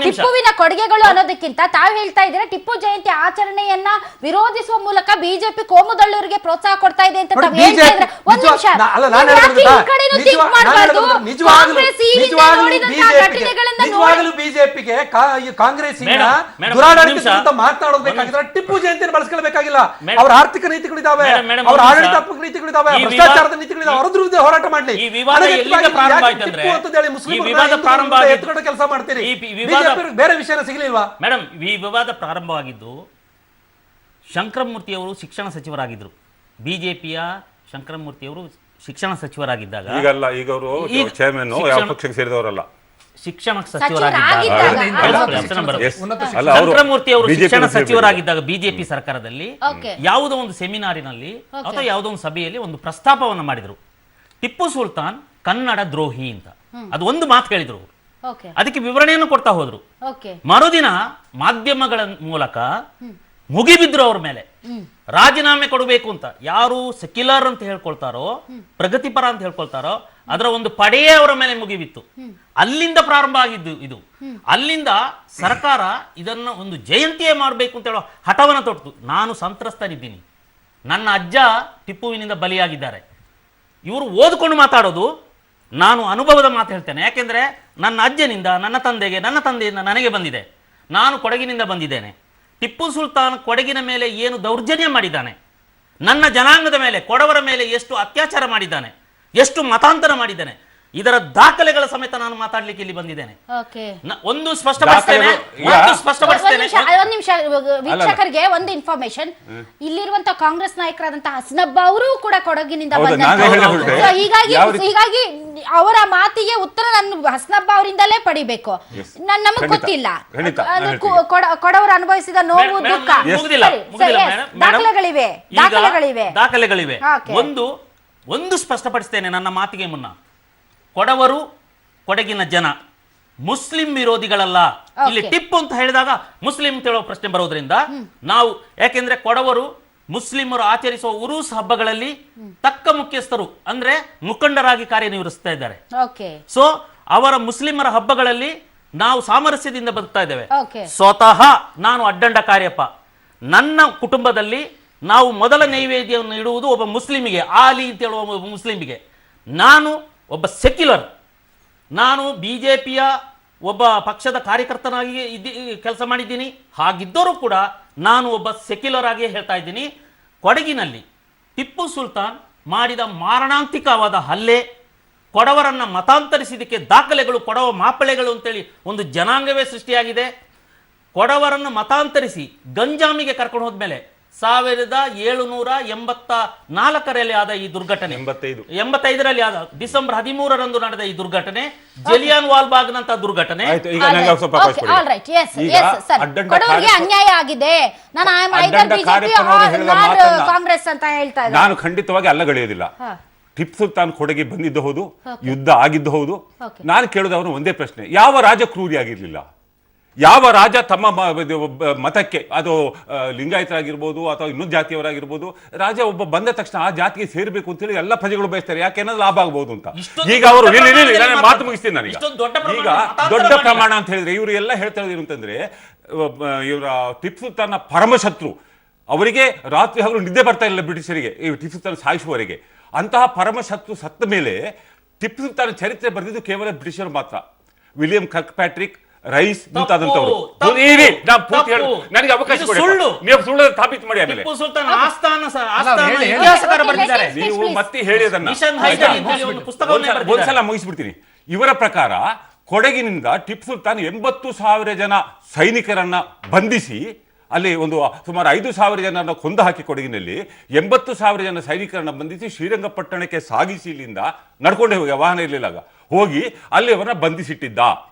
ಟಿಪ್ಪುವಿನ ಕೊಡುಗೆಗಳು ಅನ್ನೋದಕ್ಕಿಂತ ತಾವು ಹೇಳ್ತಾ ಇದ್ದೀರಾ ಟಿಪ್ಪು ಜಯಂತಿ ಆಚರಣೆಯನ್ನ ವಿರೋಧಿಸುವ ಮೂಲಕ ಬಿಜೆಪಿ ಕೋಮುದಳ್ಳೂರಿಗೆ ಪ್ರೋತ್ಸಾಹ ಕೊಡ್ತಾ ಇದೆ ಅಂತ ತಾವು ಹೇಳ್ತಾ ಇದ್ರೆ ಒಂದ್ ನಿಮಿಷ, ನಿಜವಾಗಲೂ ಬಿಜೆಪಿಗೆ ಕಾಂಗ್ರೆಸ್ಸಿನ ದುರಾಡಳಿತ ಮಾತನಾಡಬೇಕಾಗಿದ್ರೆ ಟಿಪ್ಪು ಜಯಂತಿಯನ್ನು ಬಳಸ್ಕೊಳ್ಬೇಕಾಗಿಲ್ಲ. ಅವರ ಆರ್ಥಿಕ ನೀತಿಗಳಿದಾವೆ, ಅವರ ಆಡಳಿತಾತ್ಮಕ ನೀತಿಗಳಿದಾವೆ, ಭ್ರಷ್ಟಾಚಾರದ ನೀತಿಗಳಿದಾವೆ, ಅವರ ವಿರುದ್ಧ ಹೋರಾಟ ಮಾಡ್ಲಿ. ಎತ್ತುಗಡೆ ಕೆಲಸ ಮಾಡ್ತೀರಿ, ಬೇರೆ ವಿಷಯ ಸಿಗಲಿಲ್ವಾ? ಮೇಡಮ್, ಈ ವಿವಾದ ಪ್ರಾರಂಭವಾಗಿದ್ದು ಶಂಕರಮೂರ್ತಿ ಅವರು ಶಿಕ್ಷಣ ಸಚಿವರಾಗಿದ್ರು. ಬಿಜೆಪಿಯ ಶಂಕರಮೂರ್ತಿ ಅವರು ಶಿಕ್ಷಣ ಸಚಿವರಾಗಿದ್ದಾಗ, ಈಗಲ್ಲ, ಈಗ ಅವರು ಚೇರ್ಮನ್ ಯಾವ ಪಕ್ಷಕ್ಕೆ ಸೇರಿದವರಲ್ಲ, ಶಿಕ್ಷಣ ಸಚಿವರಾಗಿದ್ದಾಗ, ಶಂಕರಮೂರ್ತಿ ಅವರು ಶಿಕ್ಷಣ ಸಚಿವರಾಗಿದ್ದಾಗ ಬಿಜೆಪಿ ಸರ್ಕಾರದಲ್ಲಿ ಯಾವುದೋ ಒಂದು ಸೆಮಿನಾರಿನಲ್ಲಿ ಅಥವಾ ಯಾವುದೋ ಒಂದು ಸಭೆಯಲ್ಲಿ ಒಂದು ಪ್ರಸ್ತಾಪವನ್ನು ಮಾಡಿದ್ರು, ಟಿಪ್ಪು ಸುಲ್ತಾನ್ ಕನ್ನಡ ದ್ರೋಹಿ ಅಂತ. ಅದು ಒಂದು ಮಾತು ಹೇಳಿದ್ರು, ಅದಕ್ಕೆ ವಿವರಣೆಯನ್ನು ಕೊಡ್ತಾ ಹೋದ್ರು. ಮರುದಿನ ಮಾಧ್ಯಮಗಳ ಮೂಲಕ ಮುಗಿಬಿದ್ರು ಅವ್ರ ಮೇಲೆ, ರಾಜೀನಾಮೆ ಕೊಡಬೇಕು ಅಂತ. ಯಾರು ಸೆಕ್ಯುಲರ್ ಅಂತ ಹೇಳ್ಕೊಳ್ತಾರೋ, ಪ್ರಗತಿಪರ ಅಂತ ಹೇಳ್ಕೊಳ್ತಾರೋ, ಅದರ ಒಂದು ಪಡೆಯೇ ಅವರ ಮೇಲೆ ಮುಗಿಬಿತ್ತು. ಅಲ್ಲಿಂದ ಪ್ರಾರಂಭ ಆಗಿದ್ದು ಇದು. ಅಲ್ಲಿಂದ ಸರ್ಕಾರ ಇದನ್ನ ಒಂದು ಜಯಂತಿಯೇ ಮಾಡಬೇಕು ಅಂತ ಹೇಳೋ ಹಠವನ್ನ ತೊಟ್ಟು, ನಾನು ಸಂತ್ರಸ್ತನಿದ್ದೀನಿ, ನನ್ನ ಅಜ್ಜ ಟಿಪ್ಪುವಿನಿಂದ ಬಲಿಯಾಗಿದ್ದಾರೆ. ಇವರು ಓದ್ಕೊಂಡು ಮಾತಾಡೋದು, ನಾನು ಅನುಭವದ ಮಾತು ಹೇಳ್ತೇನೆ. ಯಾಕೆಂದ್ರೆ ನನ್ನ ಅಜ್ಜನಿಂದ ನನ್ನ ತಂದೆಗೆ, ನನ್ನ ತಂದೆಯಿಂದ ನನಗೆ ಬಂದಿದೆ. ನಾನು ಕೊಡಗಿನಿಂದ ಬಂದಿದ್ದೇನೆ. ಟಿಪ್ಪು ಸುಲ್ತಾನ್ ಕೊಡಗಿನ ಮೇಲೆ ಏನು ದೌರ್ಜನ್ಯ ಮಾಡಿದ್ದಾನೆ, ನನ್ನ ಜನಾಂಗದ ಮೇಲೆ, ಕೊಡವರ ಮೇಲೆ ಎಷ್ಟು ಅತ್ಯಾಚಾರ ಮಾಡಿದ್ದಾನೆ, ಎಷ್ಟು ಮತಾಂತರ ಮಾಡಿದ್ದಾನೆ, ಇದರ ದಾಖಲೆಗಳ ಸಮೇತ ನಾನು ಮಾತಾಡ್ಲಿಕ್ಕೆ ಇಲ್ಲಿ ಬಂದಿದ್ದೇನೆ. ಒಂದು ಸ್ಪಷ್ಟಪಡಿಸ್ತೇನೆ. ಒಂದ್ ನಿಮಿಷ ವೀಕ್ಷಕರಿಗೆ ಒಂದು ಇನ್ಫಾರ್ಮೇಶನ್, ಇಲ್ಲಿರುವಂತಹ ಕಾಂಗ್ರೆಸ್ ನಾಯಕರಾದಂತಹ ಹಸನಬ್ಬ ಅವರು ಕೂಡ ಕೊಡಗಿನಿಂದ ಬಂದ, ಹೀಗಾಗಿ ಅವರ ಮಾತಿಗೆ ಉತ್ತರ ನಾನು ಹಸನಬ್ಬ ಅವರಿಂದಲೇ ಪಡಿಬೇಕು. ನಮಗ್ ಗೊತ್ತಿಲ್ಲ ಕೊಡವರು ಅನುಭವಿಸಿದ ನೋವು, ದುಃಖ, ದಾಖಲೆಗಳಿವೆ. ಒಂದು ಸ್ಪಷ್ಟಪಡಿಸ್ತೇನೆ ನನ್ನ ಮಾತಿಗೆ ಮುನ್ನ. ಕೊಡವರು, ಕೊಡಗಿನ ಜನ ಮುಸ್ಲಿಂ ವಿರೋಧಿಗಳಲ್ಲ. ಇಲ್ಲಿ ಟಿಪ್ಪು ಅಂತ ಹೇಳಿದಾಗ ಮುಸ್ಲಿಂ ಹೇಳೋ ಪ್ರಶ್ನೆ ಬರೋದ್ರಿಂದ ನಾವು, ಯಾಕೆಂದ್ರೆ ಕೊಡವರು ಮುಸ್ಲಿಮರು ಆಚರಿಸುವ ಉರೂಸ್ ಹಬ್ಬಗಳಲ್ಲಿ ತಕ್ಕ ಮುಖ್ಯಸ್ಥರು ಅಂದ್ರೆ ಮುಖಂಡರಾಗಿ ಕಾರ್ಯನಿರ್ವಹಿಸ್ತಾ ಇದ್ದಾರೆ. ಸೊ ಅವರ ಮುಸ್ಲಿಮರ ಹಬ್ಬಗಳಲ್ಲಿ ನಾವು ಸಾಮರಸ್ಯದಿಂದ ಬದುಕ್ತಾ ಇದ್ದೇವೆ. ಸ್ವತಃ ನಾನು ಅಡ್ಡಂಡ ಕಾರ್ಯಪ್ಪ, ನನ್ನ ಕುಟುಂಬದಲ್ಲಿ ನಾವು ಮೊದಲ ನೈವೇದ್ಯವನ್ನು ಇಡುವುದು ಒಬ್ಬ ಮುಸ್ಲಿಮಿಗೆ, ಆಲಿ ಅಂತ ಹೇಳುವ ಒಬ್ಬ ಮುಸ್ಲಿಮಿಗೆ. ನಾನು ಒಬ್ಬ ಸೆಕ್ಯುಲರ್, ನಾನು ಬಿಜೆಪಿಯ ಒಬ್ಬ ಪಕ್ಷದ ಕಾರ್ಯಕರ್ತನಾಗಿ ಕೆಲಸ ಮಾಡಿದ್ದೀನಿ. ಹಾಗಿದ್ದರೂ ಕೂಡ ನಾನು ಒಬ್ಬ ಸೆಕ್ಯುಲರ್ ಆಗಿ ಹೇಳ್ತಾ ಇದ್ದೀನಿ, ಕೊಡಗಿನಲ್ಲಿ ಟಿಪ್ಪು ಸುಲ್ತಾನ್ ಮಾಡಿದ ಮಾರಣಾಂತಿಕವಾದ ಹಲ್ಲೆ, ಕೊಡವರನ್ನ ಮತಾಂತರಿಸಿದಕ್ಕೆ ದಾಖಲೆಗಳು, ಕೊಡವ ಮಾಪಳೆಗಳು ಅಂತೇಳಿ ಒಂದು ಜನಾಂಗವೇ ಸೃಷ್ಟಿಯಾಗಿದೆ. ಕೊಡವರನ್ನು ಮತಾಂತರಿಸಿ ಗಂಜಾಮಿಗೆ ಕರ್ಕೊಂಡು ಹೋದ್ಮೇಲೆ 1784ರಲ್ಲಿ ಆದ ಈ ದುರ್ಘಟನೆ, 85ರಲ್ಲಿ ಆದ ಡಿಸೆಂಬರ್ 13ರಂದು ನಡೆದ ಈ ದುರ್ಘಟನೆ, ಜಲಿಯನ್ ವಾಲ್ಬಾಗ್ನಂತ ದುರ್ಘಟನೆ. ಅನ್ಯಾಯ ಆಗಿದೆ, ಕಾಂಗ್ರೆಸ್ ಅಂತ ಹೇಳ್ತಾ ಇದ್ದಾರೆ. ನಾನು ಖಂಡಿತವಾಗಿ ಅಲ್ಲಗಳೆಯೋದಿಲ್ಲ. ಟಿಪ್ಪು ಸುಲ್ತಾನ್ ಕೊಡಗಿ ಬಂದಿದ್ದು ಹೌದು, ಯುದ್ಧ ಆಗಿದ್ದು ಹೌದು. ನಾನು ಕೇಳೋದು ಅವನು ಒಂದೇ ಪ್ರಶ್ನೆ, ಯಾವ ರಾಜ ಕ್ರೂರಿ ಆಗಿರ್ಲಿಲ್ಲ? ಯಾವ ರಾಜ ತಮ್ಮ ಮತಕ್ಕೆ, ಅದು ಲಿಂಗಾಯತರಾಗಿರ್ಬೋದು ಅಥವಾ ಇನ್ನೊಂದು ಜಾತಿಯವರಾಗಿರ್ಬೋದು, ರಾಜ ಒಬ್ಬ ಬಂದ ತಕ್ಷಣ ಆ ಜಾತಿಗೆ ಸೇರ್ಬೇಕು ಅಂತ ಹೇಳಿ ಎಲ್ಲ ಪ್ರಜೆಗಳು ಬಯಸ್ತಾರೆ, ಯಾಕೆಂದ್ರೆ ಲಾಭ ಆಗಬಹುದು ಅಂತ. ಈಗ ಅವರು ಮಾತು ಮುಗಿಸ್ತೀನಿ ನಾನೀಗ. ಈಗ ದೊಡ್ಡ ಪ್ರಮಾಣ ಅಂತ ಹೇಳಿದ್ರೆ ಇವರು ಎಲ್ಲ ಹೇಳ್ತಾ ಇರೋದು ಅಂತಂದ್ರೆ, ಇವರ ಟಿಪ್ಪು ಸುಲ್ತಾನ್ನ ಪರಮಶತ್ರು, ಅವರಿಗೆ ರಾತ್ರಿ ಹಗಲು ನಿದ್ದೆ ಬರ್ತಾ ಇಲ್ಲ ಬ್ರಿಟಿಷರಿಗೆ, ಈ ಟಿಪ್ಪು ಸುಲ್ತಾನ್ ಸಾಯಿಸುವವರೆಗೆ. ಅಂತಹ ಪರಮಶತ್ರು ಸತ್ತ ಮೇಲೆ ಟಿಪ್ಪು ಸುಲ್ತಾನ್ ಚರಿತ್ರೆ ಬರೆದಿದ್ದು ಕೇವಲ ಬ್ರಿಟಿಷರು ಮಾತ್ರ. ವಿಲಿಯಂ ಕರ್ಕ್ ಪ್ಯಾಟ್ರಿಕ್, ರೈಸ್ ಮುಂತಾದಂತವರು. ನನಗೆ ಅವಕಾಶ ಕೊಡಿ, ನೀವು ಸುಳ್ಳು ಸ್ಥಾಪಿತ ಮಾಡಿ. ಆಮೇಲೆ ನೀವು ಮತ್ತೆ ಹೇಳಿ ಅದನ್ನ ಒಂದ್ಸಲ ಮುಗಿಸ್ಬಿಡ್ತೀನಿ. ಇವರ ಪ್ರಕಾರ ಕೊಡಗಿನಿಂದ ಟಿಪ್ಪು ಸುಲ್ತಾನ್ 80,000 ಜನ ಸೈನಿಕರನ್ನ ಬಂಧಿಸಿ ಅಲ್ಲಿ ಒಂದು ಸುಮಾರು 5,000 ಜನರನ್ನ ಕೊಂದು ಹಾಕಿ ಕೊಡಗಿನಲ್ಲಿ 80,000 ಜನ ಸೈನಿಕರನ್ನ ಬಂಧಿಸಿ ಶ್ರೀರಂಗಪಟ್ಟಣಕ್ಕೆ ಸಾಗಿಸಿ, ಇಲ್ಲಿಂದ ನಡ್ಕೊಂಡೇ ಹೋಗಿ, ವಾಹನ ಇರಲಿಲ್ಲ, ಹೋಗಿ ಅಲ್ಲಿ ಅವರನ್ನ ಬಂಧಿಸಿಟ್ಟಿದ್ದ.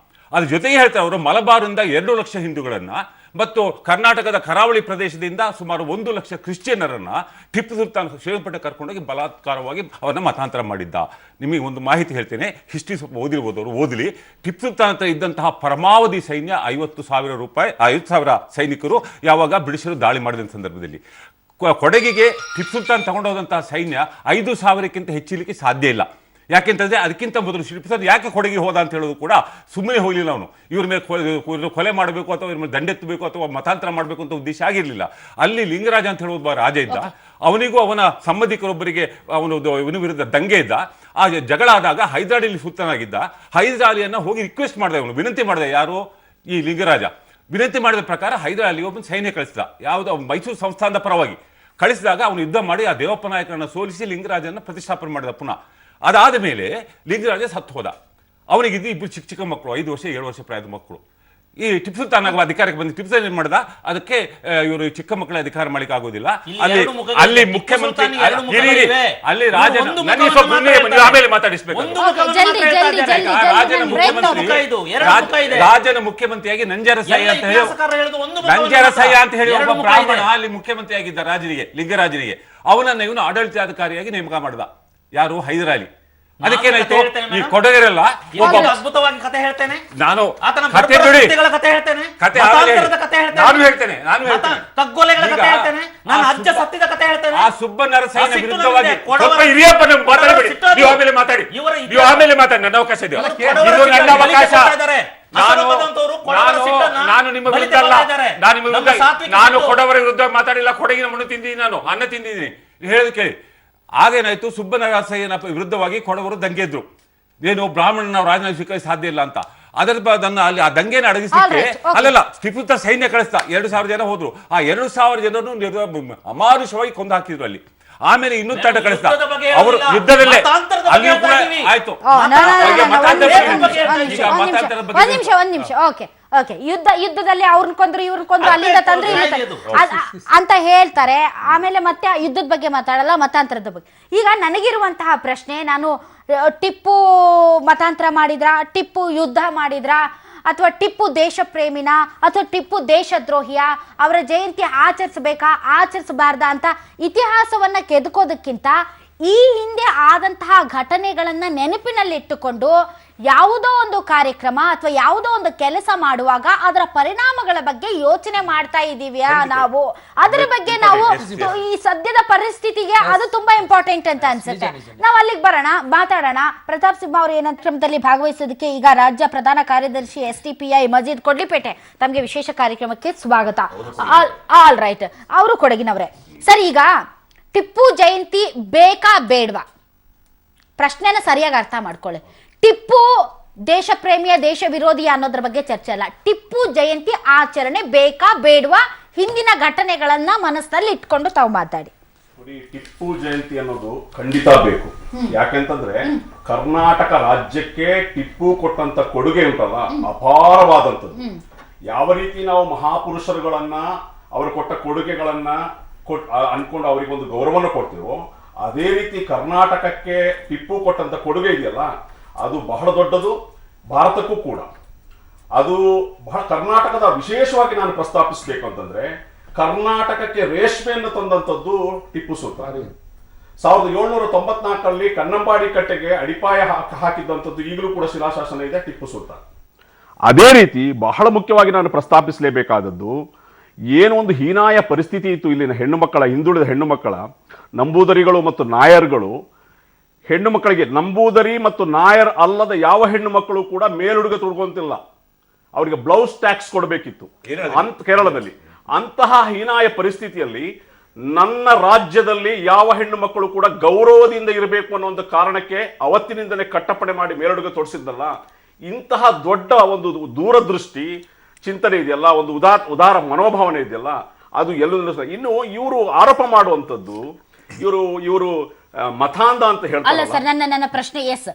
ಅದ್ರ ಜೊತೆಗೆ ಹೇಳ್ತಾರೆ ಅವರು ಮಲಬಾರಿಂದ 2 ಲಕ್ಷ ಹಿಂದೂಗಳನ್ನ ಮತ್ತು ಕರ್ನಾಟಕದ ಕರಾವಳಿ ಪ್ರದೇಶದಿಂದ ಸುಮಾರು 1 ಲಕ್ಷ ಕ್ರಿಶ್ಚಿಯನ್ನರನ್ನ ಟಿಪ್ಪು ಸುಲ್ತಾನ್ ಶ್ರೀರಂಗಪಟ್ಟಣ ಕರ್ಕೊಂಡೋಗಿ ಬಲಾತ್ಕಾರವಾಗಿ ಅವರನ್ನ ಮತಾಂತರ ಮಾಡಿದ್ದ. ನಿಮಗೆ ಒಂದು ಮಾಹಿತಿ ಹೇಳ್ತೇನೆ, ಹಿಸ್ಟ್ರಿ ಸ್ವಲ್ಪ ಓದಿರ್ಬೋದವರು, ಓದಲಿ. ಟಿಪ್ಪು ಸುಲ್ತಾನ್ ಹತ್ರ ಇದ್ದಂತಹ ಪರಮಾವಧಿ ಸೈನ್ಯ 50,000 ಸೈನಿಕರು ಯಾವಾಗ ಬ್ರಿಟಿಷರು ದಾಳಿ ಮಾಡಿದ ಸಂದರ್ಭದಲ್ಲಿ. ಕೊಡಗಿಗೆ ಟಿಪ್ಪು ಸುಲ್ತಾನ್ ತಗೊಂಡೋದಂತಹ ಸೈನ್ಯ 5,000ಕ್ಕಿಂತ ಹೆಚ್ಚಿಲಿಕ್ಕೆ ಸಾಧ್ಯ ಇಲ್ಲ. ಯಾಕೆಂತಂದ್ರೆ ಅದಕ್ಕಿಂತ ಮೊದಲು ಟಿಪ್ಪು ಸುಲ್ತಾನ್ ಯಾಕೆ ಕೊಡಗಿಗೆ ಹೋದ ಅಂತ ಹೇಳೋದು ಕೂಡ ಸುಮ್ಮನೆ ಹೋಗಲಿಲ್ಲ. ಅವನು ಇವ್ರ ಮೇಲೆ ಕೊಲೆ ಮಾಡಬೇಕು ಅಥವಾ ಇವ್ರ ಮೇಲೆ ದಂಡೆತ್ತಬೇಕು ಅಥವಾ ಮತಾಂತರ ಮಾಡಬೇಕು ಅಂತ ಉದ್ದೇಶ ಆಗಿರಲಿಲ್ಲ. ಅಲ್ಲಿ ಲಿಂಗರಾಜ ಅಂತ ಹೇಳೋ ಒಬ್ಬ ರಾಜ ಇದ್ದ, ಅವನಿಗೂ ಅವನ ಸಂಬಂಧಿಕರೊಬ್ಬರಿಗೆ ಇವನ ವಿರುದ್ಧ ದಂಗೆ ಇದ್ದ. ಆ ಜಗಳ ಆದಾಗ ಹೈದರಾಲಿಯಲ್ಲಿ ಸುಲ್ತಾನಾಗಿದ್ದ. ಹೈದರಾಲಿಯನ್ನ ಹೋಗಿ ರಿಕ್ವೆಸ್ಟ್ ಮಾಡಿದ, ಇವನು ವಿನಂತಿ ಮಾಡಿದ, ಯಾರು ಈ ಲಿಂಗರಾಜ ವಿನಂತಿ ಮಾಡಿದ ಪ್ರಕಾರ ಹೈದರಾಲಿ ಒಬ್ಬನ ಸೈನ್ಯ ಕಳಿಸಿದ, ಯಾವುದೋ ಮೈಸೂರು ಸಂಸ್ಥಾನದ ಪರವಾಗಿ ಕಳಿಸಿದಾಗ ಅವನು ಯುದ್ಧ ಮಾಡಿ ಆ ದೇವಪ್ಪ ನಾಯಕರನ್ನ ಸೋಲಿಸಿ ಲಿಂಗರಾಜನ ಪ್ರತಿಷ್ಠಾಪನೆ ಮಾಡಿದ ಪುನಃ. ಅದಾದ ಮೇಲೆ ಲಿಂಗರಾಜ ಸತ್ತು ಹೋದ. ಅವನಿಗಿದ್ದು ಇಬ್ಬರು ಚಿಕ್ಕ ಚಿಕ್ಕ ಮಕ್ಕಳು, 5 ವರ್ಷ 7 ವರ್ಷ ಪ್ರಾಯದ ಮಕ್ಕಳು. ಈ ಟಿಪ್ಪು ಸುಲ್ತಾನ್ ಅಧಿಕಾರಕ್ಕೆ ಬಂದು ಟಿಪ್ಪು ಸುಲ್ತಾನ್ ಏನ್ ಮಾಡ್ದ, ಅದಕ್ಕೆ ಇವರು ಚಿಕ್ಕ ಮಕ್ಕಳ ಅಧಿಕಾರ ಮಾಡ್ಲಿಕ್ಕೆ ಆಗೋದಿಲ್ಲ, ಅಲ್ಲಿ ಮುಖ್ಯಮಂತ್ರಿ ಅಲ್ಲಿ ರಾಜನ ಆಮೇಲೆ ಮಾತಾಡಿಸ್ಬೇಕು, ರಾಜನ ಮುಖ್ಯಮಂತ್ರಿಯಾಗಿ ನಂಜರಸಯ್ಯ ಅಂತ ಹೇಳಿ ಒಬ್ಬ ಬ್ರಾಹ್ಮಣ ಅಲ್ಲಿ ಮುಖ್ಯಮಂತ್ರಿ ಆಗಿದ್ದ ರಾಜನಿಗೆ, ಲಿಂಗರಾಜನಿಗೆ. ಅವನನ್ನ ಇವನು ಆಡಳಿತಾಧಿಕಾರಿಯಾಗಿ ನೇಮಕ ಮಾಡಿದ. ಯಾರು? ಹೈದರಾಲಿ. ಅದಕ್ಕೇನಾಯ್ತು, ಈ ಕೊಡಗರೆಲ್ಲ ಅದ್ಭುತವಾಗಿ ಕತೆ ಹೇಳ್ತೇನೆ ನಾನು, ಕತೆ ಹೇಳ್ತೇನೆ, ನಾನು ಹೇಳ್ತೇನೆ, ಅಜ್ಜ ಸತ್ತಿದ ಕತೆ ಹೇಳ್ತೇನೆ. ಆ ಸುಬ್ಬನರಸಯ್ಯನ ವಿರುದ್ಧವಾಗಿ ಹಿರಿಯಪ್ಪ ನೀವು ಆಮೇಲೆ ಮಾತಾಡಿ, ನೀವು ಆಮೇಲೆ ಮಾತಾಡಿ, ನನ್ನ ಅವಕಾಶ ಇದೆ, ಇದು ನನ್ನ ಅವಕಾಶ. ನಾನು ನಿಮ್ಮ ವಿರುದ್ಧ ಅಲ್ಲ, ನಾನು ಕೊಡವರ ವಿರುದ್ಧ ಮಾತಾಡಿಲ್ಲ. ಕೊಡಗಿನ ಮಣ್ಣು ತಿಂದಿದ್ದೀನಿ, ನಾನು ಅನ್ನ ತಿಂದಿದ್ದೀನಿ. ಹೇಳೋದು ಕೇಳಿ. ಆಗೇನಾಯ್ತು, ಸುಬ್ಬನರಸಯ್ಯನ ವಿರುದ್ಧವಾಗಿ ಕೊಡವರು ದಂಗೆದ್ರು, ಏನು ಬ್ರಾಹ್ಮಣನ ರಾಜನಾಗಿ ಸ್ವೀಕರಿಸ ಸಾಧ್ಯ ಇಲ್ಲ ಅಂತ. ಅದನ್ನ ಅಲ್ಲಿ ಆ ದಂಗೆನ ಅಡಗಿಸಲಿಕ್ಕೆ ಅಲ್ಲಲ್ಲ ಟಿಪ್ಪು ಸುಲ್ತಾನ್ ಸೈನ್ಯ ಕಳಿಸ್ತಾ 2,000 ಜನ ಹೋದ್ರು. ಆ 2,000 ಜನರನ್ನು ಅಮಾನುಷವಾಗಿ ಕೊಂದು ಹಾಕಿದ್ರು ಅಲ್ಲಿ. ಆಮೇಲೆ ಇನ್ನೊಂದು ತಂಡ ಕಳಿಸ್ತಾ ಅವರು ಯುದ್ಧದಲ್ಲೇ ಅಲ್ಲಿಯೂ ಕೂಡ ಆಯ್ತು. ಒಂದ್ ನಿಮಿಷ ಓಕೆ ಯುದ್ಧದಲ್ಲಿ ಅವ್ರನ್ನ ಕೊಂದ್ರು ಇವ್ರನ್ನ ಕೊಂದ್ರು, ಅಲ್ಲಿಂದ ತಂದ್ರು ಅಂತ ಹೇಳ್ತಾರೆ. ಆಮೇಲೆ ಮತ್ತೆ ಯುದ್ಧದ ಬಗ್ಗೆ ಮಾತಾಡಲ್ಲ, ಮತಾಂತರದ ಬಗ್ಗೆ. ಈಗ ನನಗಿರುವಂತಹ ಪ್ರಶ್ನೆ, ನಾನು ಟಿಪ್ಪು ಮತಾಂತರ ಮಾಡಿದ್ರ, ಟಿಪ್ಪು ಯುದ್ಧ ಮಾಡಿದ್ರ, ಅಥವಾ ಟಿಪ್ಪು ದೇಶ ಪ್ರೇಮಿನ ಅಥವಾ ಟಿಪ್ಪು ದೇಶದ್ರೋಹಿಯ, ಅವರ ಜಯಂತಿ ಆಚರಿಸಬೇಕಾ ಆಚರಿಸಬಾರ್ದಾ ಅಂತ ಇತಿಹಾಸವನ್ನ ಕೆದಕೋದಕ್ಕಿಂತ ಈ ಹಿಂದೆ ಆದಂತಹ ಘಟನೆಗಳನ್ನ ನೆನಪಿನಲ್ಲಿಟ್ಟುಕೊಂಡು ಯಾವುದೋ ಒಂದು ಕಾರ್ಯಕ್ರಮ ಅಥವಾ ಯಾವುದೋ ಒಂದು ಕೆಲಸ ಮಾಡುವಾಗ ಅದರ ಪರಿಣಾಮಗಳ ಬಗ್ಗೆ ಯೋಚನೆ ಮಾಡ್ತಾ ಇದ್ದೀವಿಯಾ ನಾವು, ಅದರ ಬಗ್ಗೆ ನಾವು ಈ ಸದ್ಯದ ಪರಿಸ್ಥಿತಿಗೆ ಅದು ತುಂಬಾ ಇಂಪಾರ್ಟೆಂಟ್ ಅಂತ ಅನ್ಸುತ್ತೆ. ನಾವು ಅಲ್ಲಿಗೆ ಬರೋಣ, ಮಾತಾಡೋಣ. ಪ್ರತಾಪ್ ಸಿಂಹ ಅವರು ಏನಂತ ಕ್ರಮದಲ್ಲಿ ಭಾಗವಹಿಸೋದಕ್ಕೆ ಈಗ ರಾಜ್ಯ ಪ್ರಧಾನ ಕಾರ್ಯದರ್ಶಿ SDPI ಮಜೀದ್ ಕೊಡ್ಲಿಪೇಟೆ, ತಮಗೆ ವಿಶೇಷ ಕಾರ್ಯಕ್ರಮಕ್ಕೆ ಸ್ವಾಗತ. ಆಲ್ ರೈಟ್, ಅವರು ಕೊಡಗಿನವರೇ. ಸರ್, ಈಗ ಟಿಪ್ಪು ಜಯಂತಿ ಬೇಕಾ ಬೇಡವಾ? ಪ್ರಶ್ನೆನ ಸರಿಯಾಗಿ ಅರ್ಥ ಮಾಡ್ಕೊಳ್ಳಿ. ಟಿಪ್ಪು ದೇಶ ಪ್ರೇಮಿಯ ದೇಶ ವಿರೋಧಿಯ ಅನ್ನೋದ್ರ ಬಗ್ಗೆ ಚರ್ಚೆ ಅಲ್ಲ. ಟಿಪ್ಪು ಜಯಂತಿ ಆಚರಣೆ ಬೇಕಾ ಬೇಡವಾ? ಹಿಂದಿನ ಘಟನೆಗಳನ್ನ ಮನಸ್ಸಲ್ಲಿ ಇಟ್ಕೊಂಡು ತಾವು ಮಾತಾಡಿ. ಟಿಪ್ಪು ಜಯಂತಿ ಅನ್ನೋದು ಖಂಡಿತ ಬೇಕು. ಯಾಕೆಂತಂದ್ರೆ ಕರ್ನಾಟಕ ರಾಜ್ಯಕ್ಕೆ ಟಿಪ್ಪು ಕೊಟ್ಟಂತ ಕೊಡುಗೆ ಉಂಟಲ್ಲ, ಅಪಾರವಾದಂಥದ್ದು. ಯಾವ ರೀತಿ ನಾವು ಮಹಾಪುರುಷರುಗಳನ್ನ, ಅವರು ಕೊಟ್ಟ ಕೊಡುಗೆಗಳನ್ನ ಅನ್ಕೊಂಡು ಅವರಿಗೊಂದು ಗೌರವನ ಕೊಡ್ತೀವೋ, ಅದೇ ರೀತಿ ಕರ್ನಾಟಕಕ್ಕೆ ಟಿಪ್ಪು ಕೊಟ್ಟಂತ ಕೊಡುಗೆ ಇದೆಯಲ್ಲ, ಅದು ಬಹಳ ದೊಡ್ಡದು, ಭಾರತಕ್ಕೂ ಕೂಡ. ಅದು ಬಹಳ ಕರ್ನಾಟಕದ ವಿಶೇಷವಾಗಿ ನಾನು ಪ್ರಸ್ತಾಪಿಸಬೇಕು ಅಂತಂದ್ರೆ, ಕರ್ನಾಟಕಕ್ಕೆ ರೇಷ್ಮೆಯನ್ನು ತಂದಂಥದ್ದು ಟಿಪ್ಪು ಸುಲ್ತಾನ್. 1794ರಲ್ಲಿ ಕನ್ನಂಬಾಡಿ ಕಟ್ಟೆಗೆ ಅಡಿಪಾಯ ಹಾಕಿದ್ದಂಥದ್ದು ಈಗಲೂ ಕೂಡ ಶಿಲಾಶಾಸನ ಇದೆ ಟಿಪ್ಪು ಸುಲ್ತಾನ್. ಅದೇ ರೀತಿ ಬಹಳ ಮುಖ್ಯವಾಗಿ ನಾನು ಪ್ರಸ್ತಾಪಿಸಲೇಬೇಕಾದದ್ದು, ಏನು ಒಂದು ಹೀನಾಯ ಪರಿಸ್ಥಿತಿ ಇತ್ತು ಇಲ್ಲಿನ ಹೆಣ್ಣು ಮಕ್ಕಳ, ಹಿಂದುಳಿದ ಹೆಣ್ಣು ಮಕ್ಕಳ, ನಂಬೂದರಿಗಳು ಮತ್ತು ನಾಯರ್ಗಳು, ಹೆಣ್ಣು ಮಕ್ಕಳಿಗೆ ನಂಬೂದರಿ ಮತ್ತು ನಾಯರ್ ಅಲ್ಲದ ಯಾವ ಹೆಣ್ಣು ಮಕ್ಕಳು ಕೂಡ ಮೇಲುಡುಗೆ ತೊಡ್ಕೊಂತಿಲ್ಲ, ಅವರಿಗೆ ಬ್ಲೌಸ್ ಟ್ಯಾಕ್ಸ್ ಕೊಡಬೇಕಿತ್ತು ಕೇರಳದಲ್ಲಿ. ಅಂತಹ ಹೀನಾಯ ಪರಿಸ್ಥಿತಿಯಲ್ಲಿ ನನ್ನ ರಾಜ್ಯದಲ್ಲಿ ಯಾವ ಹೆಣ್ಣು ಮಕ್ಕಳು ಕೂಡ ಗೌರವದಿಂದ ಇರಬೇಕು ಅನ್ನೋ ಒಂದು ಕಾರಣಕ್ಕೆ ಅವತ್ತಿನಿಂದಲೇ ಕಟ್ಟಪಣೆ ಮಾಡಿ ಮೇಲುಡುಗೆ ತೊಡಿಸಿದ್ದಲ್ಲ. ಇಂತಹ ದೊಡ್ಡ ಒಂದು ದೂರದೃಷ್ಟಿ ಚಿಂತನೆ ಇದೆಯಲ್ಲ, ಒಂದು ಉದಾರ ಮನೋಭಾವನೆ ಇದೆಯಲ್ಲ, ಅದು ಎಲ್ಲೂ. ಇನ್ನು ಇವರು ಆರೋಪ ಮಾಡುವಂಥದ್ದು, ಇವರು ಮತಾಂಧ ಅಂತ ಹೇಳ್ತಾರೆ. ಅಲ್ಲ ಸರ್, ನನ್ನ ಪ್ರಶ್ನೆ ಎಸ್,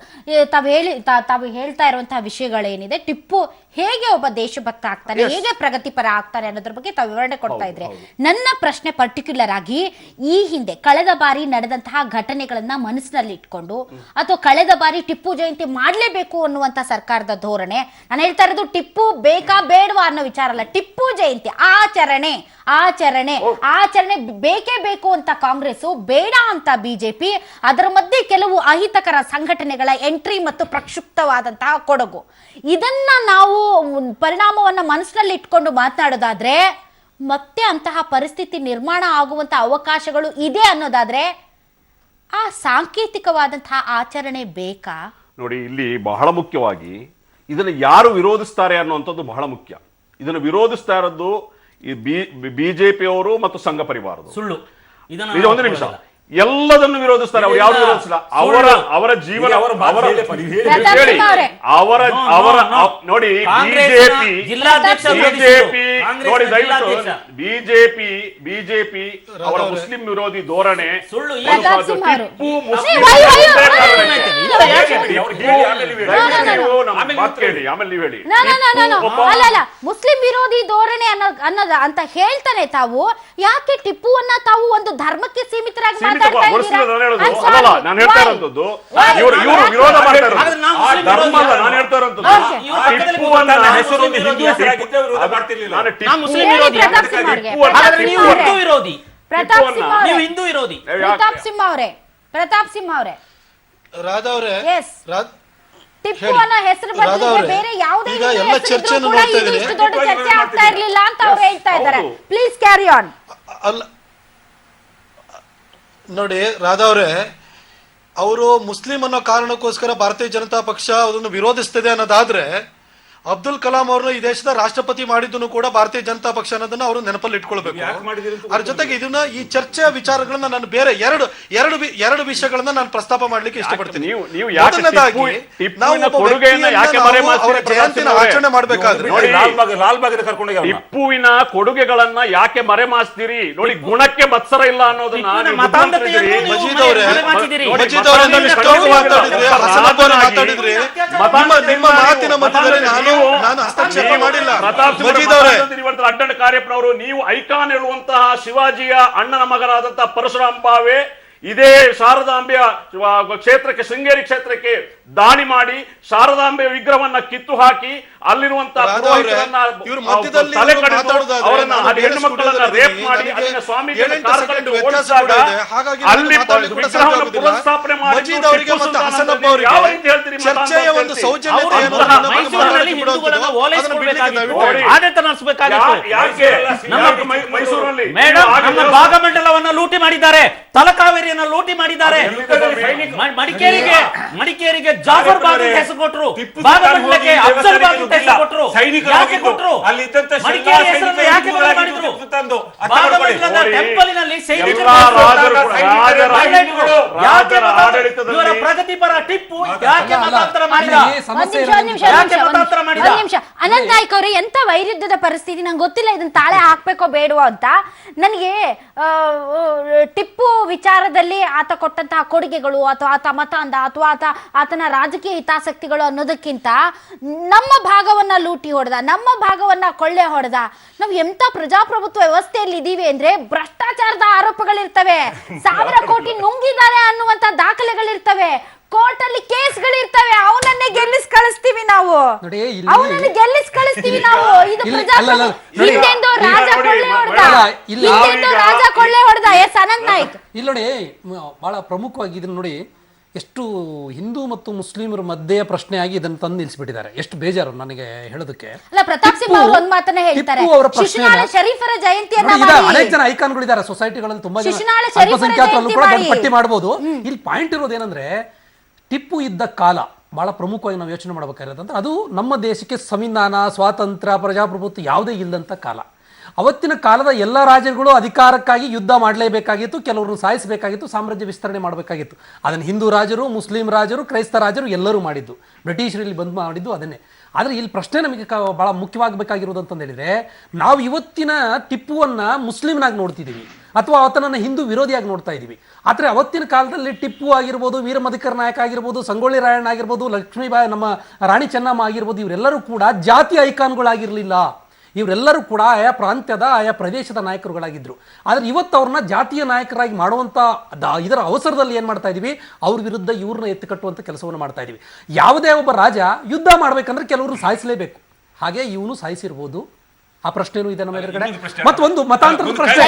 ತಾವು ಹೇಳ್ತಾ ಇರುವಂತಹ ವಿಷಯಗಳೇನಿದೆ, ಟಿಪ್ಪು ಹೇಗೆ ಒಬ್ಬ ದೇಶಭಕ್ತ ಆಗ್ತಾನೆ, ಹೇಗೆ ಪ್ರಗತಿಪರ ಆಗ್ತಾನೆ ಅನ್ನೋದ್ರ ಬಗ್ಗೆ ತಾವು ವಿವರಣೆ ಕೊಡ್ತಾ ಇದ್ರೆ, ನನ್ನ ಪ್ರಶ್ನೆ ಪರ್ಟಿಕ್ಯುಲರ್ ಆಗಿ ಈ ಹಿಂದೆ ಕಳೆದ ಬಾರಿ ನಡೆದಂತಹ ಘಟನೆಗಳನ್ನ ಮನಸ್ಸಿನಲ್ಲಿ ಇಟ್ಕೊಂಡು, ಅಥವಾ ಕಳೆದ ಬಾರಿ ಟಿಪ್ಪು ಜಯಂತಿ ಮಾಡ್ಲೇಬೇಕು ಅನ್ನುವಂತ ಸರ್ಕಾರದ ಧೋರಣೆ, ನಾನು ಹೇಳ್ತಾ ಇರೋದು ಟಿಪ್ಪು ಬೇಕಾ ಬೇಡವಾ ಅನ್ನೋ ವಿಚಾರ ಅಲ್ಲ, ಟಿಪ್ಪು ಜಯಂತಿ ಆಚರಣೆ ಬೇಕೇ ಬೇಕು ಅಂತ ಕಾಂಗ್ರೆಸ್, ಬೇಡ ಅಂತ ಬಿಜೆಪಿ, ಅದರ ಮಧ್ಯೆ ಕೆಲವು ಅಹಿತಕರ ಸಂಘಟನೆಗಳ ಎಂಟ್ರಿ ಮತ್ತು ಪ್ರಕ್ಷುಬ್ಧವಾದಂತಹ ಕೊಡಗು, ಇದನ್ನ ನಾವು ಪರಿಣಾಮವನ್ನ ಮನಸ್ಸಿನಲ್ಲಿ ಇಟ್ಕೊಂಡು ಮಾತನಾಡೋದಾದ್ರೆ, ಮತ್ತೆ ಅಂತಹ ಪರಿಸ್ಥಿತಿ ನಿರ್ಮಾಣ ಆಗುವಂತ ಅವಕಾಶಗಳು ಇದೆ ಅನ್ನೋದಾದ್ರೆ, ಆ ಸಾಂಕೇತಿಕವಾದಂತಹ ಆಚರಣೆ ಬೇಕಾ? ನೋಡಿ, ಇಲ್ಲಿ ಬಹಳ ಮುಖ್ಯವಾಗಿ ಇದನ್ನು ಯಾರು ವಿರೋಧಿಸ್ತಾರೆ ಅನ್ನುವಂಥದ್ದು ಬಹಳ ಮುಖ್ಯ. ಇದನ್ನು ವಿರೋಧಿಸ್ತಾ ಇರೋದು ಬಿಜೆಪಿಯವರು ಮತ್ತು ಸಂಘ ಪರಿವಾರದವರು. ಸುಳ್ಳು. ಒಂದು ನಿಮಿಷ, ಎಲ್ಲದನ್ನು ವಿರೋಧಿಸ್ತಾರೆ. ಅವ್ರು ಯಾರು ವಿರೋಧಿಸಿಲ್ಲ. ಅವರ ಜೀವನ ನೋಡಿ, ಬಿಜೆಪಿ ಅವರ ಮುಸ್ಲಿಂ ವಿರೋಧಿ ಧೋರಣೆ, ಆಮೇಲೆ ನೀವು ಹೇಳಿ. ಮುಸ್ಲಿಂ ವಿರೋಧಿ ಧೋರಣೆ ಅನ್ನೋದ ಅಂತ ಹೇಳ್ತಾನೆ ತಾವು, ಯಾಕೆ ಟಿಪ್ಪುವನ್ನ ತಾವು ಒಂದು ಧರ್ಮಕ್ಕೆ ಸೀಮಿತರಾಗಿ ನಾನು ಹೇಳ್ತಾ ಇರೋದು, ಇವರು ವಿರೋಧ ಮಾಡ್ತಾ ಇರೋದು ಧರ್ಮ ಅಲ್ಲ. ನಾನು ಹೇಳ್ತಾ ಇರೋದು ಪ್ರತಾಪ್ ಸಿಂಹ ಅವರೇ, ರಾಧಾ ಅವರೇ, ಟಿಪ್ಪುವನ್ನ ಹೆಸರು ಬೇರೆ ಯಾವುದೇ ಚರ್ಚೆ ಆಗ್ತಾ ಇರ್ಲಿಲ್ಲ ಅಂತ ಅವ್ರು ಹೇಳ್ತಾ ಇದ್ದಾರೆ. Please carry on. ಅಲ್ಲ ನೋಡಿ ರಾಧಾ ಅವರೇ, ಅವರು ಮುಸ್ಲಿಂ ಅನ್ನೋ ಕಾರಣಕ್ಕೋಸ್ಕರ ಭಾರತೀಯ ಜನತಾ ಪಕ್ಷ ಅದನ್ನು ವಿರೋಧಿಸ್ತದೆ ಅನ್ನೋದಾದ್ರೆ, ಅಬ್ದುಲ್ ಕಲಾಂ ಅವ್ರನ್ನ ಈ ದೇಶದ ರಾಷ್ಟ್ರಪತಿ ಮಾಡಿದ್ದನ್ನು ಕೂಡ ಭಾರತೀಯ ಜನತಾ ಪಕ್ಷ ಅನ್ನೋದನ್ನ ಅವರು ನೆನಪಲ್ಲಿ ಇಟ್ಕೊಳ್ಬೇಕು. ಅದ್ರ ಜೊತೆಗೆ ಇದನ್ನ ಈ ಚರ್ಚೆಯ ವಿಚಾರಗಳನ್ನ ನಾನು ಬೇರೆ ಎರಡು ವಿಷಯಗಳನ್ನ ನಾನು ಪ್ರಸ್ತಾಪ ಮಾಡ್ಲಿಕ್ಕೆ ಇಷ್ಟಪಡ್ತೀನಿ. ಅವರ ಜಯಂತಿನ ಆಚರಣೆ ಮಾಡ್ಬೇಕಾದ್ರೆ ಟಿಪ್ಪುವಿನ ಕೊಡುಗೆಗಳನ್ನ ಯಾಕೆ ಮರೆಮಾಚ್ತೀರಿ? ನೋಡಿ, ಗುಣಕ್ಕೆ ಮತ್ಸರ ಇಲ್ಲ ಅನ್ನೋದನ್ನ ಮಜೀದ್ ಅವರೇ ಮಾತಾಡಿದ್ರಿ. ನಿಮ್ಮ ಮಾತಿನ ಮಧ್ಯದಲ್ಲಿ ನಾನು ಹಸ್ತಕ್ಷೇಪ ಮಾಡಿಲ್ಲ. ಅಡ್ಡಣ ಕಾರ್ಯಪ್ರವರು, ನೀವು ಐಕಾನ್ ಹೇಳುವಂತಹ ಶಿವಾಜಿಯ ಅಣ್ಣನ ಮಗನಾದಂತಹ ಪರಶುರಾಮ ಭಾವೆ ಇದೇ ಶಾರದಾಂಬೆಯ ಕ್ಷೇತ್ರಕ್ಕೆ, ಶೃಂಗೇರಿ ಕ್ಷೇತ್ರಕ್ಕೆ ದಾಳಿ ಮಾಡಿ ಶಾರದಾಂಬೆಯ ವಿಗ್ರಹವನ್ನ ಕಿತ್ತು ಹಾಕಿ ಅಲ್ಲಿರುವಂತಹ ಹೆಣ್ಣು ಮಕ್ಕಳನ್ನ ರೇಪ್ ಮಾಡಿ ಅಲ್ಲಿನ ಸ್ವಾಮಿಗಳ ಅಲ್ಲಿ ವಿಗ್ರಹವನ್ನು ಪುನಃಸ್ಥಾಪನೆ ಮಾಡಿ ಯಾವ ರೀತಿ ಹೇಳ್ತೀರಿ? ಮೈಸೂರಿನಲ್ಲಿ ಭಾಗಮಂಡಲವನ್ನು ಲೂಟಿ ಮಾಡಿದ್ದಾರೆ, ತಲಕಾವೇರಿಯನ್ನು ಲೂಟಿ ಮಾಡಿದ್ದಾರೆ, ಮಡಿಕೇರಿಗೆ ಜಾಫರ್ ಬಾಗ್ ಹೆಸರು ಕೊಟ್ಟರು, ಭಾಗಮಂಡಲಕ್ಕೆ ಅಫ್ಜಲ್ ಬಾಗ್ ಹೆಸರು ಕೊಟ್ಟರು. ಯಾಕೆ ಕೊಟ್ಟರು? ಮಡಿಕೇರಿ ಹೆಸರನ್ನು ಯಾಕೆ ಬದಲು ಮಾಡಿದ್ರು? ಭಾಗಮಂಡಲದ ಟೆಂಪಲಿನಲ್ಲಿ ಸೈನಿಕರ ಇವರ ಪ್ರಗತಿಪರ ಟಿಪ್ಪು ಯಾಕೆ ಮತಾಂತರ ಮಾಡಿದ? ಅನಂತ್ ನಾಯ್ಕ ಅವರೇ, ಎಂತ ವೈರುಧ್ಯದ ಪರಿಸ್ಥಿತಿ ನಂಗೆ ಗೊತ್ತಿಲ್ಲ, ಇದನ್ನ ತಾಳೆ ಹಾಕ್ಬೇಕೋ ಬೇಡವೋ ಅಂತ. ನನಗೆ ಟಿಪ್ಪು ವಿಚಾರದಲ್ಲಿ ಆತ ಕೊಟ್ಟಂತಹ ಕೊಡುಗೆಗಳು ಅಥವಾ ಆತ ಮತ ಅಂದ ಅಥವಾ ಆತನ ರಾಜಕೀಯ ಹಿತಾಸಕ್ತಿಗಳು ಅನ್ನೋದಕ್ಕಿಂತ ನಮ್ಮ ಭಾಗವನ್ನ ಲೂಟಿ ಹೊಡೆದ, ನಮ್ಮ ಭಾಗವನ್ನ ಕೊಳ್ಳೆ ಹೊಡೆದ. ನಾವು ಎಂತ ಪ್ರಜಾಪ್ರಭುತ್ವ ವ್ಯವಸ್ಥೆಯಲ್ಲಿ ಇದೀವಿ ಅಂದ್ರೆ ಭ್ರಷ್ಟಾಚಾರದ ಆರೋಪಗಳಿರ್ತವೆ, 1000 ಕೋಟಿ ನುಂಗಿದ್ದಾರೆ ಅನ್ನುವಂತ ದಾಖಲೆಗಳಿರ್ತವೆ, ಕೋರ್ಟ್ ಅಲ್ಲಿ ಕೇಸ್ಗಳಿರ್ತವೆ. ಅವನನ್ನೇ ಗೆಲ್ಲಿಸ್ ಕಳಿಸ್ತೀವಿ ನಾವು, ಅವನನ್ನ ಗೆಲ್ಲಿಸ್ ಕಳಿಸ್ತೀವಿ ನಾವು. ಇದು ಹಿಂದೆಂದು ರಾಜ ಕೊಳ್ಳೆ ಹೊಡೆದ, ಹಿಂದೆಂದು ರಾಜ ಕೊಳ್ಳೆ ಹೊಡೆದ. ಎಸ್ ಅನಂತ್ ನಾಯ್ಕ್ ಇಲ್ಲಿ ನೋಡಿ, ಬಹಳ ಪ್ರಮುಖವಾಗಿ ಇದನ್ನ ನೋಡಿ, ಎಷ್ಟು ಹಿಂದೂ ಮತ್ತು ಮುಸ್ಲಿಮರ ಮಧ್ಯೆ ಪ್ರಶ್ನೆ ಆಗಿ ಇದನ್ನು ತಂದು ನಿಲ್ಲಿಸ್ಬಿಟ್ಟಿದ್ದಾರೆ. ಎಷ್ಟು ಬೇಜಾರು ನನಗೆ ಹೇಳೋದಕ್ಕೆ. ಅಲ್ಲ, ಪ್ರತಾಪ್ ಸಿಂಹ ಅವರು ಒಂದ್ ಮಾತನ್ನ ಹೇಳ್ತಾರೆ, ಶಿಶುನಾಳ ಶರೀಫರ ಜಯಂತಿಯನ್ನ ಅನೇಕ ಜನ ಐಕಾನ್ಗಳು ಇದ್ದಾರೆ ಸೊಸೈಟಿಗಳಲ್ಲಿ, ತುಂಬಾ ಜನ ಅಲ್ಪಸಂಖ್ಯಾತರಲ್ಲೂ ಕೂಡ ಪಟ್ಟಿ ಮಾಡಬಹುದು. ಇಲ್ಲಿ ಪಾಯಿಂಟ್ ಇರೋದು ಏನಂದ್ರೆ, ಟಿಪ್ಪು ಇದ್ದ ಕಾಲ ಬಹಳ ಪ್ರಮುಖವಾಗಿ ನಾವು ಯೋಚನೆ ಮಾಡಬೇಕಾಗಿರೋದಂದ್ರೆ, ಅದು ನಮ್ಮ ದೇಶಕ್ಕೆ ಸಂವಿಧಾನ, ಸ್ವಾತಂತ್ರ್ಯ, ಪ್ರಜಾಪ್ರಭುತ್ವ ಯಾವುದೇ ಇಲ್ಲದಂತ ಕಾಲ. ಅವತ್ತಿನ ಕಾಲದ ಎಲ್ಲ ರಾಜ್ಯಗಳು ಅಧಿಕಾರಕ್ಕಾಗಿ ಯುದ್ಧ ಮಾಡಲೇಬೇಕಾಗಿತ್ತು, ಕೆಲವ್ರನ್ನ ಸಾಯಿಸಬೇಕಾಗಿತ್ತು, ಸಾಮ್ರಾಜ್ಯ ವಿಸ್ತರಣೆ ಮಾಡಬೇಕಾಗಿತ್ತು. ಅದನ್ನು ಹಿಂದೂ ರಾಜರು, ಮುಸ್ಲಿಂ ರಾಜರು, ಕ್ರೈಸ್ತ ರಾಜರು ಎಲ್ಲರೂ ಮಾಡಿದ್ದು, ಬ್ರಿಟಿಷರಲ್ಲಿ ಬಂದು ಮಾಡಿದ್ದು ಅದನ್ನೇ. ಆದರೆ ಇಲ್ಲಿ ಪ್ರಶ್ನೆ ನಮಗೆ ಬಹಳ ಮುಖ್ಯವಾಗಬೇಕಾಗಿರೋದು ಅಂತಂದು ಹೇಳಿದ್ರೆ, ನಾವು ಇವತ್ತಿನ ಟಿಪ್ಪುವನ್ನ ಮುಸ್ಲಿಮ್ನಾಗಿ ನೋಡ್ತಿದ್ದೀವಿ ಅಥವಾ ಆತನನ್ನ ಹಿಂದೂ ವಿರೋಧಿಯಾಗಿ ನೋಡ್ತಾ ಇದ್ದೀವಿ. ಆದರೆ ಅವತ್ತಿನ ಕಾಲದಲ್ಲಿ ಟಿಪ್ಪು ಆಗಿರ್ಬೋದು, ವೀರ ಮಧುಕರ ನಾಯಕ ಆಗಿರ್ಬೋದು, ಸಂಗೊಳ್ಳಿ ರಾಯಣ್ಣ ಆಗಿರ್ಬೋದು, ಲಕ್ಷ್ಮೀಬಾಯಿ, ನಮ್ಮ ರಾಣಿ ಚೆನ್ನಮ್ಮ ಆಗಿರ್ಬೋದು, ಇವರೆಲ್ಲರೂ ಕೂಡ ಜಾತಿ ಐಕಾನ್ಗಳಾಗಿರಲಿಲ್ಲ. ಇವರೆಲ್ಲರೂ ಕೂಡ ಆಯಾ ಪ್ರಾಂತ್ಯದ, ಆಯಾ ಪ್ರದೇಶದ ನಾಯಕರುಗಳಾಗಿದ್ರು. ಆದರೆ ಇವತ್ತು ಅವ್ರನ್ನ ಜಾತಿಯ ನಾಯಕರಾಗಿ ಮಾಡುವಂಥ ಇದರ ಅವಸರದಲ್ಲಿ ಏನು ಮಾಡ್ತಾ ಇದೀವಿ, ಅವ್ರ ವಿರುದ್ಧ ಇವ್ರನ್ನ ಎತ್ತಿಕಟ್ಟುವಂಥ ಕೆಲಸವನ್ನು ಮಾಡ್ತಾ ಇದೀವಿ. ಯಾವುದೇ ಒಬ್ಬ ರಾಜ ಯುದ್ಧ ಮಾಡ್ಬೇಕಂದ್ರೆ ಕೆಲವರು ಸಾಯಿಸಲೇಬೇಕು. ಹಾಗೆ ಇವನು ಸಾಯಿಸಿರ್ಬೋದು, ಆ ಪ್ರಶ್ನೆನೂ ಇದೆ ನಮ್ಮ ಎದುರುಗಡೆ. ಮತ್ತೊಂದು ಮತಾಂತರದ ಪ್ರಶ್ನೆ,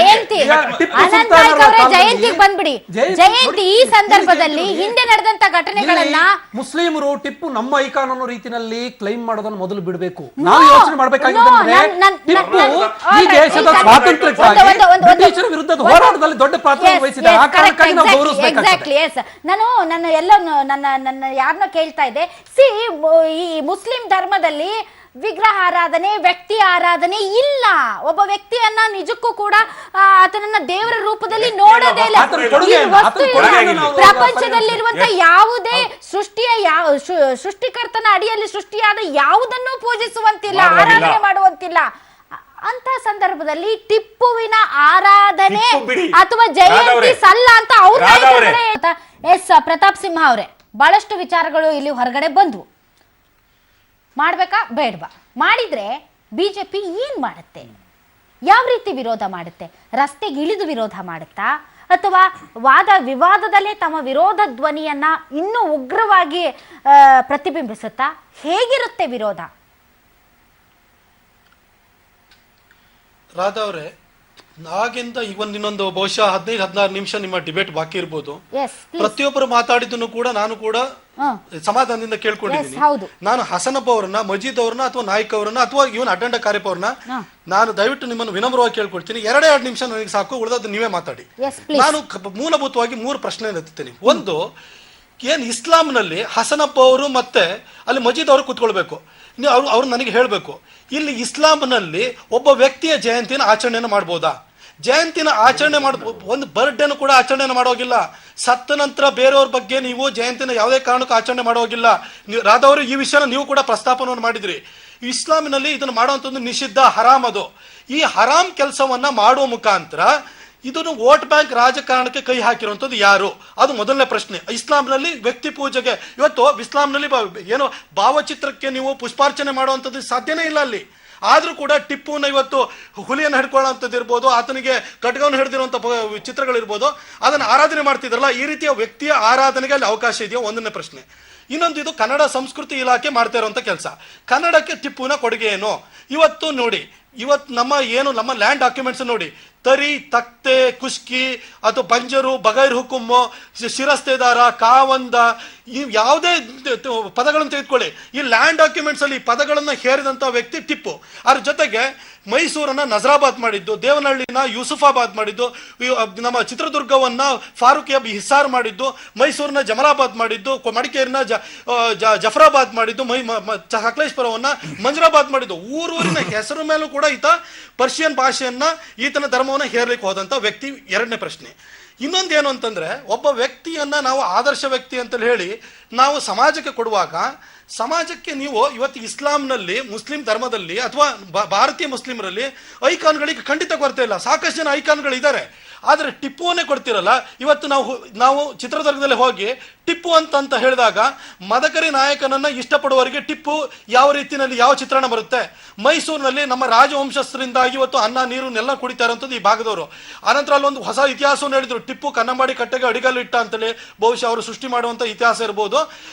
ಜಯಂತಿಗೆ ಬಂದ್ಬಿಡಿ. ಜಯಂತಿ ಈ ಸಂದರ್ಭದಲ್ಲಿ ಹಿಂದೆ ನಡೆದಂತ ಘಟನೆಗಳನ್ನ ಮುಸ್ಲಿಮರು ಟಿಪ್ಪು ನಮ್ಮ ಐಕಾನ್ ಅನ್ನೋ ರೀತಿಯಲ್ಲಿ ಕ್ಲೈಮ್ ಮಾಡೋದನ್ನ ಮೊದಲು ಬಿಡಬೇಕು. ನಾವು ಯೋಚನೆ ಮಾಡಬೇಕಾಗಿದ್ದಂದ್ರೆ, ಟಿಪ್ಪು ಈ ದೇಶದ ಸ್ವಾತಂತ್ರ್ಯಕ್ಕಾಗಿ ಬ್ರಿಟಿಷರ ವಿರುದ್ಧದ ಹೋರಾಟದಲ್ಲಿ ದೊಡ್ಡ ಪಾತ್ರ ವಹಿಸಿದ, ಆ ಕಾರಣಕ್ಕಾಗಿ ನಾವು ಗೌರವಿಸಬೇಕಾಗಿದೆ. ನಾನು ಎಲ್ಲ ನನ್ನ ಯಾರನ್ನ ಕೇಳ್ತಾ ಇದ್ದೆ, ಈ ಮುಸ್ಲಿಂ ಧರ್ಮದಲ್ಲಿ ವಿಗ್ರಹ ಆರಾಧನೆ, ವ್ಯಕ್ತಿ ಆರಾಧನೆ ಇಲ್ಲ. ಒಬ್ಬ ವ್ಯಕ್ತಿಯನ್ನ ನಿಜಕ್ಕೂ ಕೂಡ ಆತನನ್ನ ದೇವರ ರೂಪದಲ್ಲಿ ನೋಡೋದೇ ಇಲ್ಲ. ಪ್ರಪಂಚದಲ್ಲಿರುವಂತ ಯಾವುದೇ ಸೃಷ್ಟಿಕರ್ತನ ಅಡಿಯಲ್ಲಿ ಸೃಷ್ಟಿಯಾದ ಯಾವುದನ್ನು ಪೂಜಿಸುವಂತಿಲ್ಲ, ಆರಾಧನೆ ಮಾಡುವಂತಿಲ್ಲ. ಅಂತ ಸಂದರ್ಭದಲ್ಲಿ ಟಿಪ್ಪುವಿನ ಆರಾಧನೆ ಅಥವಾ ಜಯಂತಿ ಸಲ್ಲ ಅಂತ ಅವ್ರು. ಎಸ್ ಪ್ರತಾಪ್ ಸಿಂಹ ಅವರೇ, ಬಹಳಷ್ಟು ವಿಚಾರಗಳು ಇಲ್ಲಿ ಹೊರಗಡೆ ಬಂದ್ವು. ಮಾಡ್ಬೇಕಾ ಬೇಡವಾ? ಮಾಡಿದ್ರೆ ಬಿಜೆಪಿ ಏನ್ ಮಾಡುತ್ತೆ? ಯಾವ ರೀತಿ ವಿರೋಧ ಮಾಡುತ್ತೆ? ರಸ್ತೆಗೆ ಇಳಿದು ವಿರೋಧ ಮಾಡುತ್ತಾ ಅಥವಾ ವಾದ ವಿವಾದದಲ್ಲೇ ತಮ್ಮ ವಿರೋಧ ಧ್ವನಿಯನ್ನ ಇನ್ನೂ ಉಗ್ರವಾಗಿ ಪ್ರತಿಬಿಂಬಿಸುತ್ತಾ? ಹೇಗಿರುತ್ತೆ ವಿರೋಧ? ರಾಧಾ ಅವರೇ, ಆಗಿಂದ ಇನ್ನೊಂದು ಬಹುಶಃ 15-16 ನಿಮಿಷ ನಿಮ್ಮ ಡಿಬೇಟ್ ಬಾಕಿ ಇರ್ಬೋದು. ಪ್ರತಿಯೊಬ್ಬರು ಮಾತಾಡಿದ್ದನ್ನು ಕೂಡ ನಾನು ಕೂಡ ಸಮಾಧಾನದಿಂದ ಕೇಳ್ಕೊಂಡಿದ್ದೀನಿ. ನಾನು ಹಸನಪ್ಪ ಅವರನ್ನ, ಮಜೀದ್ ಅವರನ್ನ ಅಥವಾ ನಾಯ್ಕ್ ಅವರನ್ನ ಅಥವಾ ಇವನ್ ಅಡ್ಡಂಡ ಕಾರ್ಯಪ್ಪ ಅವ್ರನ್ನ ನಾನು ದಯವಿಟ್ಟು ನಿಮ್ಮನ್ನು ವಿನಮ್ರವಾಗಿ ಕೇಳ್ಕೊಳ್ತೀನಿ. 2 ನಿಮಿಷ ನನಗೆ ಸಾಕು, ಉಳಿದದ್ದು ನೀವೇ ಮಾತಾಡಿ. ನಾನು ಮೂಲಭೂತವಾಗಿ 3 ಪ್ರಶ್ನೆ ಎತ್ತುತ್ತೇನೆ. ಒಂದು, ಏನ್ ಇಸ್ಲಾಂನಲ್ಲಿ ಹಸನಪ್ಪ ಅವರು ಮತ್ತೆ ಅಲ್ಲಿ ಮಜೀದ್ ಅವರು ಕೂತ್ಕೊಳ್ಬೇಕು, ಅವ್ರು ನನಗೆ ಹೇಳ್ಬೇಕು, ಇಲ್ಲಿ ಇಸ್ಲಾಂನಲ್ಲಿ ಒಬ್ಬ ವ್ಯಕ್ತಿಯ ಜಯಂತಿನ ಆಚರಣೆಯನ್ನು ಮಾಡ್ಬೋದಾ? ಜಯಂತಿನ ಆಚರಣೆ ಒಂದು ಬರ್ಡೇನು ಕೂಡ ಆಚರಣೆ ಮಾಡೋಗಿಲ್ಲ. ಸತ್ತ ನಂತರ ಬೇರೆಯವ್ರ ಬಗ್ಗೆ ನೀವು ಜಯಂತಿನ ಯಾವುದೇ ಕಾರಣಕ್ಕೂ ಆಚರಣೆ ಮಾಡೋಗಿಲ್ಲ. ರಾಧವರು ಈ ವಿಷಯನ ನೀವು ಕೂಡ ಪ್ರಸ್ತಾಪವನ್ನು ಮಾಡಿದ್ರಿ. ಇಸ್ಲಾಮಿನಲ್ಲಿ ಇದನ್ನು ಮಾಡುವಂಥದ್ದು ನಿಷಿದ್ಧ, ಹರಾಮ್. ಅದು ಈ ಹರಾಮ್ ಕೆಲಸವನ್ನ ಮಾಡುವ ಮುಖಾಂತರ ಇದನ್ನು ವೋಟ್ ಬ್ಯಾಂಕ್ ರಾಜಕಾರಣಕ್ಕೆ ಕೈ ಹಾಕಿರುವಂಥದ್ದು ಯಾರು? ಅದು ಮೊದಲನೇ ಪ್ರಶ್ನೆ. ಇಸ್ಲಾಂನಲ್ಲಿ ವ್ಯಕ್ತಿ ಪೂಜೆಗೆ, ಇವತ್ತು ಇಸ್ಲಾಂನಲ್ಲಿ ಏನೋ ಭಾವಚಿತ್ರಕ್ಕೆ ನೀವು ಪುಷ್ಪಾರ್ಚನೆ ಮಾಡುವಂಥದ್ದು ಸಾಧ್ಯನೇ ಇಲ್ಲ ಅಲ್ಲಿ. ಆದ್ರೂ ಕೂಡ ಟಿಪ್ಪುನ ಇವತ್ತು ಹುಲಿಯನ್ನು ಹಿಡ್ಕೊಳ್ಳೋಂಥದ್ದು ಇರ್ಬೋದು, ಆತನಿಗೆ ಖಡ್ಗವನ್ನು ಹಿಡಿದಿರುವಂಥ ಚಿತ್ರಗಳಿರ್ಬೋದು, ಅದನ್ನು ಆರಾಧನೆ ಮಾಡ್ತಿದ್ರಲ್ಲ. ಈ ರೀತಿಯ ವ್ಯಕ್ತಿಯ ಆರಾಧನೆಗೆ ಅಲ್ಲಿ ಅವಕಾಶ ಇದೆಯೋ? ಒಂದನೇ ಪ್ರಶ್ನೆ. ಇನ್ನೊಂದು, ಇದು ಕನ್ನಡ ಸಂಸ್ಕೃತಿ ಇಲಾಖೆ ಮಾಡ್ತಾ ಇರುವಂಥ ಕೆಲಸ. ಕನ್ನಡಕ್ಕೆ ಟಿಪ್ಪುನ ಕೊಡುಗೆ ಏನು? ಇವತ್ತು ನೋಡಿ, ಇವತ್ತು ನಮ್ಮ ಲ್ಯಾಂಡ್ ಡಾಕ್ಯುಮೆಂಟ್ಸ್ ನೋಡಿ, ತರಿ, ತಕ್ತೆ, ಕುಷ್ಕಿ ಅಥವಾ ಬಂಜರು, ಬಗೈರ್ ಹುಕುಮ್ಮು, ಶಿರಸ್ತೇದಾರ, ಕಾವಂದ, ಈ ಯಾವುದೇ ಪದಗಳನ್ನು ತೆಗೆದುಕೊಳ್ಳಿ, ಈ ಲ್ಯಾಂಡ್ ಡಾಕ್ಯುಮೆಂಟ್ಸ್ ಅಲ್ಲಿ ಈ ಪದಗಳನ್ನು ಹೇರಿದಂತ ವ್ಯಕ್ತಿ ಟಿಪ್ಪು. ಅದ್ರ ಜೊತೆಗೆ ಮೈಸೂರನ್ನ ನಜರಾಬಾದ್ ಮಾಡಿದ್ದು, ದೇವನಹಳ್ಳಿನ ಯೂಸುಫಾಬಾದ್ ಮಾಡಿದ್ದು, ನಮ್ಮ ಚಿತ್ರದುರ್ಗವನ್ನ ಫಾರೂಕ್ ಅಬ್ ಹಿಸಾರ್ ಮಾಡಿದ್ದು, ಮೈಸೂರಿನ ಜಮಲಾಬಾದ್ ಮಾಡಿದ್ದು, ಮಡಿಕೇರಿನ ಜಫರಾಬಾದ್ ಮಾಡಿದ್ದು, ಸಕಲೇಶ್ಪುರವನ್ನ ಮಂಜರಾಬಾದ್ ಮಾಡಿದ್ದು. ಊರೂರಿನ ಹೆಸರು ಮೇಲೂ ಕೂಡ ಈತ ಪರ್ಷಿಯನ್ ಭಾಷೆಯನ್ನ, ಈತನ ಧರ್ಮವನ್ನ ಹೇರ್ಲಿಕ್ಕೆ ಹೋದಂತ ವ್ಯಕ್ತಿ. 2ನೇ ಪ್ರಶ್ನೆ. ಇನ್ನೊಂದೇನು ಅಂತಂದ್ರೆ, ಒಬ್ಬ ವ್ಯಕ್ತಿಯನ್ನ ನಾವು ಆದರ್ಶ ವ್ಯಕ್ತಿ ಅಂತ ಹೇಳಿ ನಾವು ಸಮಾಜಕ್ಕೆ ಕೊಡುವಾಗ, ಸಮಾಜಕ್ಕೆ ನೀವು ಇವತ್ತು ಇಸ್ಲಾಂನಲ್ಲಿ, ಮುಸ್ಲಿಂ ಧರ್ಮದಲ್ಲಿ ಅಥವಾ ಭಾರತೀಯ ಮುಸ್ಲಿಂ ಮುಸ್ಲಿಮರಲ್ಲಿ ಐಕಾನ್ಗಳಿಗೆ ಖಂಡಿತ ಕೊರತೆ ಇಲ್ಲ, ಸಾಕಷ್ಟು ಜನ ಐಕಾನ್ಗಳು ಇದ್ದಾರೆ. ಆದರೆ ಟಿಪ್ಪುವನ್ನೇ ಕೊಡ್ತಿರಲ್ಲ. ಇವತ್ತು ನಾವು ಚಿತ್ರದುರ್ಗದಲ್ಲಿ ಹೋಗಿ ಟಿಪ್ಪು ಅಂತ ಹೇಳಿದಾಗ ಮದಕರಿ ನಾಯಕನನ್ನ ಇಷ್ಟಪಡುವವರಿಗೆ ಟಿಪ್ಪು ಯಾವ ರೀತಿಯಲ್ಲಿ ಯಾವ ಚಿತ್ರಣ ಬರುತ್ತೆ. ಮೈಸೂರಿನಲ್ಲಿ ನಮ್ಮ ರಾಜವಂಶಸ್ಥರಿಂದಾಗಿ ಇವತ್ತು ಅನ್ನ ನೀರನ್ನೆಲ್ಲ ಕುಡಿತಾ ಇರುವಂಥದ್ದು ಈ ಭಾಗದವರು. ಆನಂತರ ಅಲ್ಲೊಂದು ಹೊಸ ಇತಿಹಾಸವನ್ನು ಹೇಳಿದ್ರು, ಟಿಪ್ಪು ಕನ್ನಂಬಾಡಿ ಕಟ್ಟೆಗೆ ಅಡಿಗಲ್ಲು ಇಟ್ಟ ಅಂತೇಳಿ. ಬಹುಶಃ ಅವರು ಸೃಷ್ಟಿ ಮಾಡುವಂತ ಇತಿಹಾಸ ಇರಬಹುದು.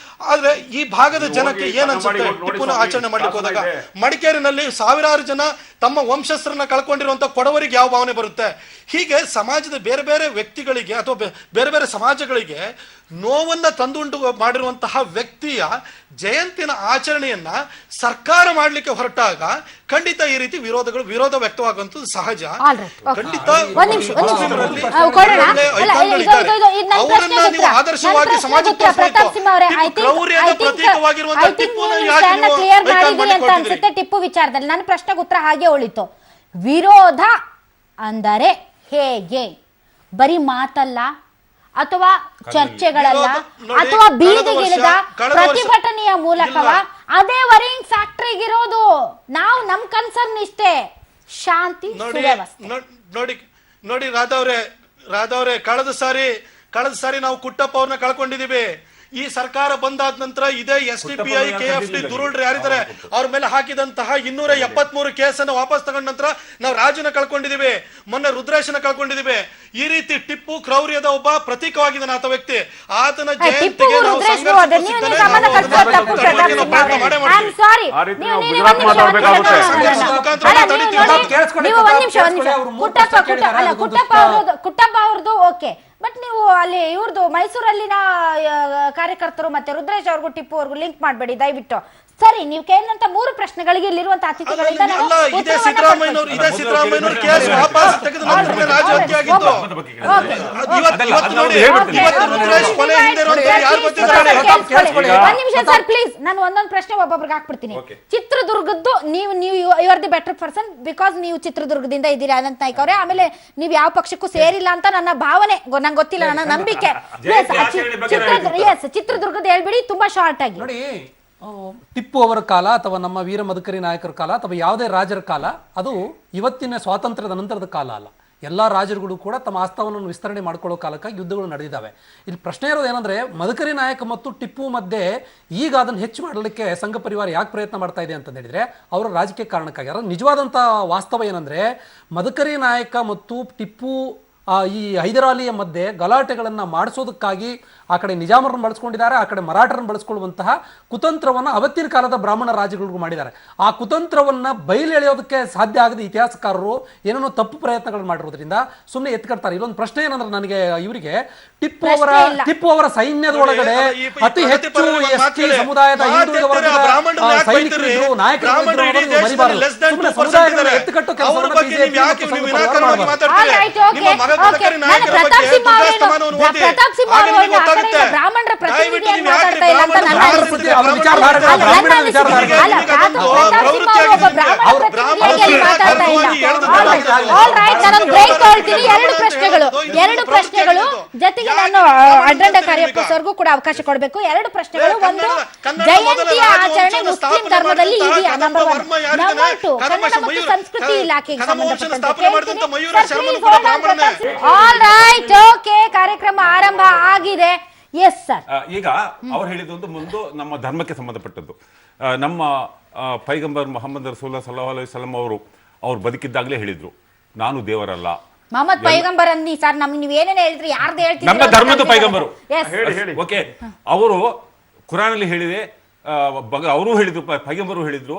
ಆದ್ರೆ ಈ ಭಾಗದ ಜನಕ್ಕೆ ಏನ್ ಅನ್ಸುತ್ತೆ ಟಿಪ್ಪುನ ಆಚರಣೆ ಮಾಡ್ಲಿಕ್ಕೆ ಹೋದಾಗ? ಮಡಿಕೇರಿನಲ್ಲಿ ಸಾವಿರಾರು ಜನ ತಮ್ಮ ವಂಶಸ್ಥರನ್ನ ಕಳ್ಕೊಂಡಿರುವಂತ ಕೊಡವರಿಗೆ ಯಾವ ಭಾವನೆ ಬರುತ್ತೆ? ಹೀಗೆ ಸಮಾಜದ ಬೇರೆ ಬೇರೆ ವ್ಯಕ್ತಿಗಳಿಗೆ ಅಥವಾ ಬೇರೆ ಬೇರೆ ಸಮಾಜಗಳಿಗೆ ನೋವನ್ನ ತಂದುಂಟು ಮಾಡಿರುವಂತಹ ವ್ಯಕ್ತಿಯ ಜಯಂತಿನ ಆಚರಣೆಯನ್ನ ಸರ್ಕಾರ ಮಾಡ್ಲಿಕ್ಕೆ ಹೊರಟಾಗ ಖಂಡಿತ ಈ ರೀತಿ ವಿರೋಧ ವ್ಯಕ್ತವಾಗುವಂಥದ್ದು ಸಹಜ. ಖಂಡಿತ ಅವರನ್ನ ನೀವು ಆದರ್ಶವಾಗಿ ಸಮಾಜಕ್ಕೆ ಕ್ರೌರ್ಯದ ಪ್ರತೀಕವಾಗಿರುವಂತಹ ಟಿಪ್ಪು ವಿಚಾರದಲ್ಲಿ ನನ್ನ ಪ್ರಶ್ನೆಗೆ ಉತ್ತರ ಹಾಗೆ ಉಳಿತು. ವಿರೋಧ ಅಂದರೆ ಹೇಗೆ? ಬರೀ ಮಾತಲ್ಲ, ಅಥವಾ ಚರ್ಚೆಗಳಲ್ಲ, ಅಥವಾ ಬೀದಿಗಿಳಿದ ಪ್ರತಿಭಟನೆಯ ಮೂಲಕವ? ಅದೇ ವರಿಂಗ್ ಫ್ಯಾಕ್ಟರಿಗಿರೋದು. ನಾವು ನಮ್ ಕನ್ಸರ್ನ್ ಇಷ್ಟೇ, ಶಾಂತಿ ಸುವ್ಯವಸ್ಥೆ. ನೋಡಿ ರಾಧವ್ರೆ, ಕಳೆದ ಸಾರಿ ನಾವು ಕುಟ್ಟಪ್ಪ ಅವ್ರನ್ನ ಕಳ್ಕೊಂಡಿದೀವಿ. ಈ ಸರ್ಕಾರ ಬಂದಾದ ನಂತರ ಇದೇ SDPI KFT ದುರುಳ್ರು ಯಾರಿದ್ದಾರೆ ಅವ್ರ ಮೇಲೆ ಹಾಕಿದಂತಹ 273 ಕೇಸನ್ನು ವಾಪಸ್ ತಗೊಂಡ ನಂತರ ನಾವು ರಾಜನ ಕಳ್ಕೊಂಡಿದೀವಿ, ಮೊನ್ನೆ ರುದ್ರೇಶನ ಕಳ್ಕೊಂಡಿದೀವಿ. ಈ ರೀತಿ ಟಿಪ್ಪು ಕ್ರೌರ್ಯದ ಒಬ್ಬ ಪ್ರತೀಕವಾಗಿದ್ದಾನೆ ಆತ ವ್ಯಕ್ತಿ. ಆತನ ಜಯಂತಿಗೆ ಕುಟ್ಟಪ್ಪ ಅವ್ರದ್ದು ಓಕೆ, ಬಟ್ ನೀವು ಅಲ್ಲಿ ಇವ್ರದ್ದು ಮೈಸೂರಲ್ಲಿನ ಕಾರ್ಯಕರ್ತರು ಮತ್ತೆ ರುದ್ರೇಶ್ ಅವ್ರಿಗೂ ಟಿಪ್ಪು ಅವ್ರಿಗೂ ಲಿಂಕ್ ಮಾಡಬೇಡಿ ದಯವಿಟ್ಟು. ಸರಿ, ನೀವು ಕೇಳಿದಂತ 3 ಪ್ರಶ್ನೆಗಳಿಗೆ ಇಲ್ಲಿರುವಂತ ಅತಿಥಿಗಳಿಂದ ಸರ್ ಪ್ಲೀಸ್ ನಾನು ಒಂದೊಂದು ಪ್ರಶ್ನೆ ಒಬ್ಬೊಬ್ರಿಗೆ ಹಾಕ್ಬಿಡ್ತೀನಿ. ಚಿತ್ರದುರ್ಗದ್ದು ನೀವು you are the better person because ನೀವು ಚಿತ್ರದುರ್ಗದಿಂದ ಇದ್ದೀರಿ ಅನಂತ್ ನಾಯ್ಕ ಅವರೇ. ಆಮೇಲೆ ನೀವು ಯಾವ ಪಕ್ಷಕ್ಕೂ ಸೇರಿಲ್ಲ ಅಂತ ನನ್ನ ಭಾವನೆ, ನಂಗೆ ಗೊತ್ತಿಲ್ಲ, ನನ್ನ ನಂಬಿಕೆ. ಚಿತ್ರದುರ್ಗದ ಹೇಳ್ಬಿಡಿ ತುಂಬಾ ಶಾರ್ಟ್ ಆಗಿ. ನೋಡಿ, ಟಿಪ್ಪು ಅವರ ಕಾಲ ಅಥವಾ ನಮ್ಮ ವೀರ ಮದಕರಿ ನಾಯಕರ ಕಾಲ ಅಥವಾ ಯಾವುದೇ ರಾಜರ ಕಾಲ ಅದು ಇವತ್ತಿನ ಸ್ವಾತಂತ್ರ್ಯದ ನಂತರದ ಕಾಲ ಅಲ್ಲ. ಎಲ್ಲ ರಾಜರುಗಳು ಕೂಡ ತಮ್ಮ ಆಸ್ಥಾನವನ್ನು ವಿಸ್ತರಣೆ ಮಾಡ್ಕೊಳ್ಳೋ ಕಾಲಕ್ಕಾಗಿ ಯುದ್ಧಗಳು ನಡೆದಿದ್ದಾವೆ. ಇಲ್ಲಿ ಪ್ರಶ್ನೆ ಇರೋದು ಏನಂದ್ರೆ, ಮದಕರಿ ನಾಯಕ ಮತ್ತು ಟಿಪ್ಪು ಮಧ್ಯೆ ಈಗ ಅದನ್ನು ಹೆಚ್ಚು ಮಾಡಲಿಕ್ಕೆ ಸಂಘ ಪರಿವಾರ ಯಾಕೆ ಪ್ರಯತ್ನ ಮಾಡ್ತಾ ಇದೆ ಅಂತ ಹೇಳಿದ್ರೆ ಅವರ ರಾಜಕೀಯ ಕಾರಣಕ್ಕಾಗಿ. ಅದರ ನಿಜವಾದಂಥ ವಾಸ್ತವ ಏನಂದ್ರೆ, ಮದಕರಿ ನಾಯಕ ಮತ್ತು ಟಿಪ್ಪು ಈ ಹೈದರಾಲಿಯ ಮಧ್ಯೆ ಗಲಾಟೆಗಳನ್ನು ಮಾಡಿಸೋದಕ್ಕಾಗಿ ಆ ಕಡೆ ನಿಜಾಮರನ್ನು ಬಳಸ್ಕೊಂಡಿದ್ದಾರೆ, ಆ ಕಡೆ ಮರಾಠರನ್ನು ಬಳಸ್ಕೊಳ್ಳುವಂತಹ ಕುತಂತ್ರವನ್ನು ಅವತ್ತಿನ ಕಾಲದ ಬ್ರಾಹ್ಮಣ ರಾಜಗಳಿಗೂ ಮಾಡಿದ್ದಾರೆ. ಆ ಕುತಂತ್ರವನ್ನು ಬಯಲು ಎಳೆಯೋದಕ್ಕೆ ಸಾಧ್ಯ ಆಗದ ಇತಿಹಾಸಕಾರರು ಏನೇನೋ ತಪ್ಪು ಪ್ರಯತ್ನಗಳನ್ನು ಮಾಡಿರೋದ್ರಿಂದ ಸುಮ್ಮನೆ ಎತ್ಕೊಳ್ತಾರೆ. ಇಲ್ಲೊಂದು ಪ್ರಶ್ನೆ ಏನಂದ್ರೆ ನನಗೆ ಇವರಿಗೆ, ಟಿಪ್ಪು ಅವರ ಸೈನ್ಯದ ಒಳಗಡೆ ಅತಿ ಹೆಚ್ಚು ST ಸಮುದಾಯದ ಹಿಂದುಳಿದ ವರ್ಗದ ಸೈನಿಕರಿದ್ರು, ನಾಯಕರು ಮರಿಬಾರದು. ಸುಮ್ಮನೆ ಸಮುದಾಯಗಳನ್ನು ಎತ್ತುಕಟ್ಟು ಕೆಲಸವನ್ನು ಬ್ರಾಹ್ಮಣರ ಪ್ರತಿನಿಧಿಯಾಗಿ ಮಾತಾಡ್ತಾ ಇಲ್ಲ ಅಂತ ನನ್ನ ಎರಡು ಪ್ರಶ್ನೆಗಳು ಜೊತೆಗೆ ನಾನು ಅಡ್ಡಂಡ ಕಾರ್ಯಪ್ಪ ಸರ್ಗೂ ಕೂಡ ಅವಕಾಶ ಕೊಡಬೇಕು. 2 ಪ್ರಶ್ನೆಗಳು. ಒಂದು, ಜಯಂತಿಯ ಆಚರಣೆ ಮುಸ್ಲಿಂ ಧರ್ಮದಲ್ಲಿ ಇದೆಯಾ? ನಂಬರ್ 1. ನಂಬರ್ 2, ಕನ್ನಡ ಮತ್ತು ಸಂಸ್ಕೃತಿ ಇಲಾಖೆಗೆ ಸಂಬಂಧಪಟ್ಟಂತೆ. ಆಲ್ ರೈಟ್, ಓಕೆ, ಕಾರ್ಯಕ್ರಮ ಆರಂಭ ಆಗಿದೆ. Yes sir. ಈಗ ಅವ್ರು ಹೇಳಿದೊಂದು ಮುಂದೆ ನಮ್ಮ ಧರ್ಮಕ್ಕೆ ಸಂಬಂಧಪಟ್ಟದ್ದು. ನಮ್ಮ ಪೈಗಂಬರ್ ಮೊಹಮ್ಮದ್ ರಸೂಲುಲ್ಲಾಹ ಸಲ್ಲಲ್ಲಾಹು ಅಲೈಹಿ ವಸಲ್ಲಂ ಅವ್ರು ಬದುಕಿದ್ದಾಗಲೇ ಹೇಳಿದ್ರು, ನಾನು ದೇವರಲ್ಲ. ಮೊಹಮ್ಮದ್ ಪೈಗಂಬರ್ ಅನ್ನಿ ಸರ್, ನಮ್ಗೆ ನೀವು ಏನೇನು ಹೇಳಿದ್ರಿ, ಯಾರ್ದು ಹೇಳ್ತೀರಿ? ನಮ್ಮ ಧರ್ಮದ ಪೈಗಂಬರು. ಓಕೆ, ಅವರು ಕುರಾನಲ್ಲಿ ಹೇಳಿದೆ, ಅವರು ಹೇಳಿದ್ರು, ಪೈಗಂಬರು ಹೇಳಿದ್ರು,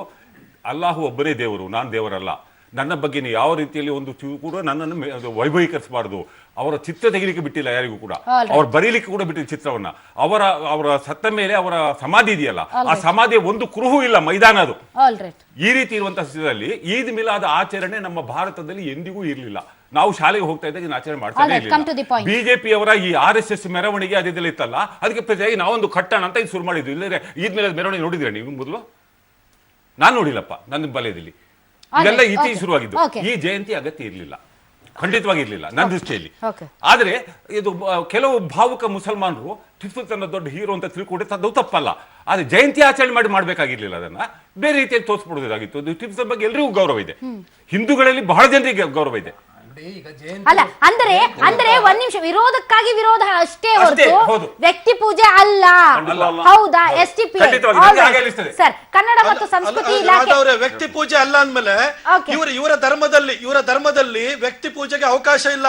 ಅಲ್ಲಾಹು ಒಬ್ಬನೇ ದೇವರು, ನಾನು ದೇವರಲ್ಲ. ನನ್ನ ಬಗ್ಗೆ ಯಾವ ರೀತಿಯಲ್ಲಿ ಒಂದು ಕೂಡ ನನ್ನನ್ನು ವೈಭವೀಕರಿಸಬಾರದು. ಅವರ ಚಿತ್ರ ತೆಗಿಲಿಕ್ಕೆ ಬಿಟ್ಟಿಲ್ಲ ಯಾರಿಗೂ ಕೂಡ, ಅವ್ರು ಬರೀಲಿಕ್ಕೆ ಕೂಡ ಬಿಟ್ಟಿಲ್ಲ ಚಿತ್ರವನ್ನ. ಅವರ ಸತ್ತ ಮೇಲೆ ಅವರ ಸಮಾಧಿ ಇದೆಯಲ್ಲ, ಆ ಸಮಾಧಿಯ ಒಂದು ಕುರುಹು ಇಲ್ಲ, ಮೈದಾನ ಅದು. ಈ ರೀತಿ ಇರುವಂತಹ ಸ್ಥಿತಿಯಲ್ಲಿ ಈದ್ ಮಿಲಾದ್ ಆಚರಣೆ ನಮ್ಮ ಭಾರತದಲ್ಲಿ ಎಂದಿಗೂ ಇರಲಿಲ್ಲ. ನಾವು ಶಾಲೆಗೆ ಹೋಗ್ತಾ ಇದ್ದಾಗ ಆಚರಣೆ ಮಾಡ್ತಾನೆ ಇರಲಿಲ್ಲ. ಬಿಜೆಪಿಯವರ ಈ RSS ಮೆರವಣಿಗೆ ಅದೆಲ್ಲ ಇತ್ತಲ್ಲ, ಅದಕ್ಕೆ ಪ್ರತಿಯಾಗಿ ನಾವೊಂದು ಕಟ್ಟಣ ಅಂತ ಇದು ಶುರು ಮಾಡಿದ್ವಿ. ಇಲ್ಲದ್ರೆ ಈದ್ ಮಿಲಾದ್ ಮೆರವಣಿಗೆ ನೋಡಿದ್ರೆ ನೀವು ಮೊದಲು? ನಾನು ನೋಡಿಲ್ಲಪ್ಪ, ನನ್ನ ಬಲಯದಲ್ಲಿ ಇದೆಲ್ಲ ಇತ್ತೀಚೆಗೆ ಶುರುವಾಗಿದ್ದು. ಈ ಜಯಂತಿ ಅಗತ್ಯ ಇರಲಿಲ್ಲ. ಖಂಡಿತವಾಗಿ ಇರ್ಲಿಲ್ಲ ನನ್ನ ದೃಷ್ಟಿಯಲ್ಲಿ. Okay. ಆದ್ರೆ ಇದು ಕೆಲವು ಭಾವುಕ ಮುಸಲ್ಮಾನರು ಟಿಪ್ಪು ಸುಲ್ತಾನ್ ದೊಡ್ಡ ಹೀರೋ ಅಂತ ತಿಳ್ಕೊಂಡ್ರೆ ಅದು ತಪ್ಪಲ್ಲ. ಆದ್ರೆ ಜಯಂತಿ ಆಚರಣೆ ಮಾಡ್ಬೇಕಾಗಿರ್ಲಿಲ್ಲ, ಅದನ್ನ ಬೇರೆ ರೀತಿಯಲ್ಲಿ ತೋರಿಸ್ಬಿಡೋದಾಗಿತ್ತು. ಟಿಪ್ಪು ಸುಲ್ತಾನ್ ಬಗ್ಗೆ ಎಲ್ರಿಗೂ ಗೌರವ ಇದೆ, ಹಿಂದೂಗಳಲ್ಲಿ ಬಹಳ ಜನರಿಗೆ ಗೌರವ ಇದೆ. ಅಲ್ಲ ಅಂದ್ರೆ ಒಂದ್ ನಿಮಿಷ, ವಿರೋಧಕ್ಕಾಗಿ ವಿರೋಧ ಅಷ್ಟೇ ಹೊರತು ಹೌದು. ವ್ಯಕ್ತಿ ಪೂಜೆ ಅಲ್ಲ. ಹೌದಾ? STP ಸರ್, ಕನ್ನಡ ಮತ್ತು ಸಂಸ್ಕೃತಿ ಇಲಾಖೆ ವ್ಯಕ್ತಿ ಪೂಜೆ ಅಲ್ಲ ಅಂದ್ಮೇಲೆ ಇವರ ಧರ್ಮದಲ್ಲಿ ವ್ಯಕ್ತಿ ಪೂಜೆಗೆ ಅವಕಾಶ ಇಲ್ಲ,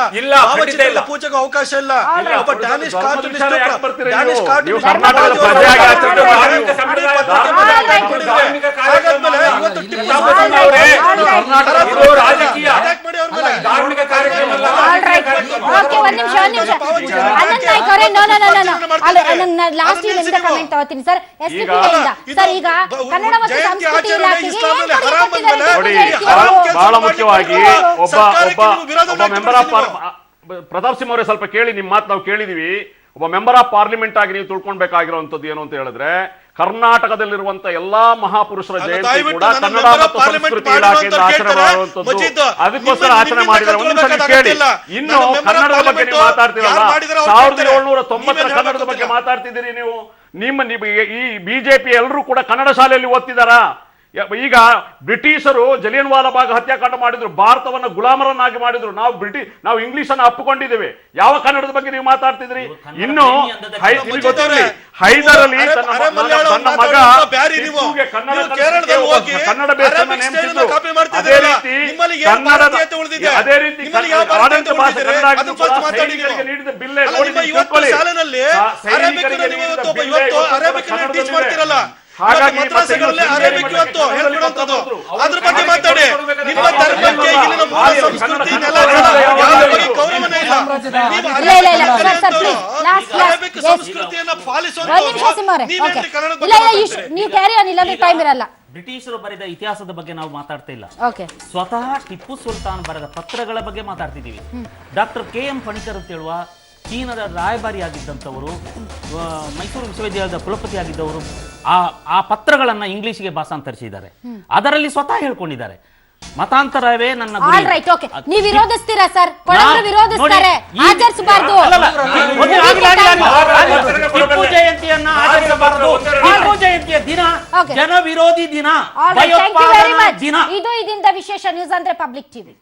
ಭಾವಚಿತ್ರದ ಪೂಜೆಗೆ ಅವಕಾಶ ಇಲ್ಲ. ಒಬ್ಬ ಡ್ಯಾನಿಶ್ ಕಾರ್ಟೂನಿಸ್ಟ್ ಬಹಳ ಮುಖ್ಯವಾಗಿ ಒಬ್ಬ ಮೆಂಬರ್ ಆಫ್ ಪ್ರತಾಪ್ ಸಿಂಹ ಅವರೇ ಸ್ವಲ್ಪ ಕೇಳಿ, ನಿಮ್ಮ ಮಾತು ನಾವು ಕೇಳಿದೀವಿ. ಒಬ್ಬ ಮೆಂಬರ್ ಆಫ್ ಪಾರ್ಲಿಮೆಂಟ್ ಆಗಿ ನೀವು ತಿಳ್ಕೊಳ್ಬೇಕಾಗಿರುವಂತದ್ದು ಏನು ಅಂತ ಹೇಳಿದ್ರೆ, ಕರ್ನಾಟಕದಲ್ಲಿರುವಂತ ಎಲ್ಲಾ ಮಹಾಪುರುಷರ ಜಯಂತಿ ಕೂಡ ಕನ್ನಡ ಮತ್ತು ಸಂಸ್ಕೃತಿ ಇಲಾಖೆಯಿಂದ ಆಚರಣೆ ಮಾಡುವಂತದ್ದು. ಅದಕ್ಕೋಸ್ಕರ ಆಚರಣೆ ಮಾಡಿದರೆ ಒಂದು ನಿಮಿಷ ಕೇಳಿ. ಇನ್ನು ಕನ್ನಡದ ಬಗ್ಗೆ ನೀವು ಮಾತಾಡ್ತೀರಲ್ಲ, 1790 ಕನ್ನಡದ ಬಗ್ಗೆ ಮಾತಾಡ್ತಿದ್ದೀರಿ ನೀವು. ಈ ಬಿಜೆಪಿ ಎಲ್ಲರೂ ಕೂಡ ಕನ್ನಡ ಶಾಲೆಯಲ್ಲಿ ಓದ್ತಿದಾರಾ? ಈಗ ಬ್ರಿಟಿಷರು ಜಲಿಯನ್ ವಾಲಾ ಬಾಗ್ ಹತ್ಯಾಕಾಂಡ ಮಾಡಿದ್ರು, ಭಾರತವನ್ನ ಗುಲಾಮರನ್ನಾಗಿ ಮಾಡಿದ್ರು. ನಾವು ಇಂಗ್ಲಿಷ್ ಅನ್ನು ಅಪ್ಪಿಕೊಂಡಿದ್ದೇವೆ. ಯಾವ ಕನ್ನಡದ ಬಗ್ಗೆ ನೀವು ಮಾತಾಡ್ತಿದ್ರಿ? ಇನ್ನು ಗೊತ್ತಿರಲಿ, ಹೈದರ್ ಅಲಿ ತನ್ನ ಮಗ ಕನ್ನಡ ಬೇಸನ್ನು ನೇಮಿಸಿದ್ರು. ಅದೇ ರೀತಿ ಆಡಳಿತ ಭಾಷೆ ಕನ್ನಡ ಸೈನಿಕರಿಗೆ ನೀಡಿದ ಬಿಲ್ಲೆ ಹಾಗಾಗಿ ಅದ್ರ ಬಗ್ಗೆ ಮಾತಾಡಿ. ನಿಮ್ಮ ಧರ್ಮಕ್ಕೆ ಇಲ್ಲಿನ ಮೂಲ ಸಂಸ್ಕೃತಿ ಸಂಸ್ಕೃತಿಯನ್ನ ಬ್ರಿಟಿಷರು ಬರೆದ ಇತಿಹಾಸದ ಬಗ್ಗೆ ನಾವು ಮಾತಾಡ್ತಾ ಇಲ್ಲ, ಸ್ವತಃ ಟಿಪ್ಪು ಸುಲ್ತಾನ್ ಬರೆದ ಪತ್ರಗಳ ಬಗ್ಗೆ ಮಾತಾಡ್ತಿದ್ದೀವಿ. ಡಾಕ್ಟರ್ KM ಫಣಿಕರ್ ಅಂತ ಹೇಳುವ ಚೀನಾದ ರಾಯಭಾರಿಯಾಗಿದ್ದಂಥವರು, ಮೈಸೂರು ವಿಶ್ವವಿದ್ಯಾಲಯದ ಕುಲಪತಿ ಆಗಿದ್ದವರು, ಆ ಪತ್ರಗಳನ್ನ ಇಂಗ್ಲಿಷ್ಗೆ ಭಾಷಾಂತರಿಸಿದ್ದಾರೆ. ಅದರಲ್ಲಿ ಸ್ವತಃ ಹೇಳ್ಕೊಂಡಿದ್ದಾರೆ, ಮತಾಂತರವೇ ನನ್ನ ನೀವು ವಿರೋಧಿಸ್ತೀರಾ ಸರ್? ವಿರೋಧಿಸ್ತಾರೆ, ಆಚರಿಸಬಾರ್ದು. ಟಿಪ್ಪು ಜಯಂತಿಯನ್ನ ಆಚರಿಸಬಾರದು. ಟಿಪ್ಪು ಜಯಂತಿಯ ದಿನ ಜನ ವಿರೋಧಿ ದಿನ, ಭಯೋತ್ಪಾದನಾ ದಿನ. ಇದು ಇದರಿಂದ ವಿಶೇಷ ನ್ಯೂಸ್ ಅಂದ್ರೆ ಪಬ್ಲಿಕ್ ಟಿವಿ.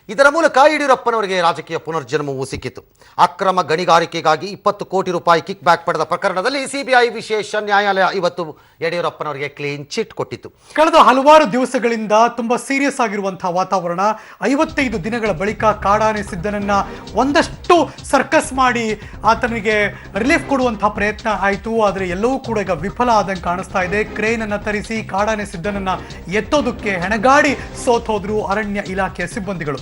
ಇದರ ಮೂಲಕ ಯಡಿಯೂರಪ್ಪನವರಿಗೆ ರಾಜಕೀಯ ಪುನರ್ಜನ್ಮವೂ ಸಿಕ್ಕಿತು. ಅಕ್ರಮ ಗಣಿಗಾರಿಕೆಗಾಗಿ 20 ಕೋಟಿ ರೂಪಾಯಿ ಕಿಕ್ ಬ್ಯಾಕ್ ಪಡೆದ ಪ್ರಕರಣದಲ್ಲಿ ಸಿಬಿಐ ವಿಶೇಷ ನ್ಯಾಯಾಲಯ ಇವತ್ತು ಯಡಿಯೂರಪ್ಪನವರಿಗೆ ಕ್ಲೀನ್ ಚಿಟ್ ಕೊಟ್ಟಿತು. ಕಳೆದ ಹಲವಾರು ದಿವಸಗಳಿಂದ ತುಂಬಾ ಸೀರಿಯಸ್ ಆಗಿರುವಂತಹ ವಾತಾವರಣ. 55 ದಿನಗಳ ಬಳಿಕ ಕಾಡಾನೆ ಸಿದ್ದನನ್ನ ಒಂದಷ್ಟು ಸರ್ಕಸ್ ಮಾಡಿ ಆತನಿಗೆ ರಿಲೀಫ್ ಕೊಡುವಂತಹ ಪ್ರಯತ್ನ ಆಯಿತು. ಆದರೆ ಎಲ್ಲವೂ ಕೂಡ ಈಗ ವಿಫಲ ಆದಂಗೆ ಕಾಣಿಸ್ತಾ ಇದೆ. ಕ್ರೇನ್ ಅನ್ನ ತರಿಸಿ ಕಾಡಾನೆ ಸಿದ್ದನನ್ನ ಎತ್ತೋದಕ್ಕೆ ಹೆಣಗಾಡಿ ಸೋತೋದ್ರು ಅರಣ್ಯ ಇಲಾಖೆಯ ಸಿಬ್ಬಂದಿಗಳು.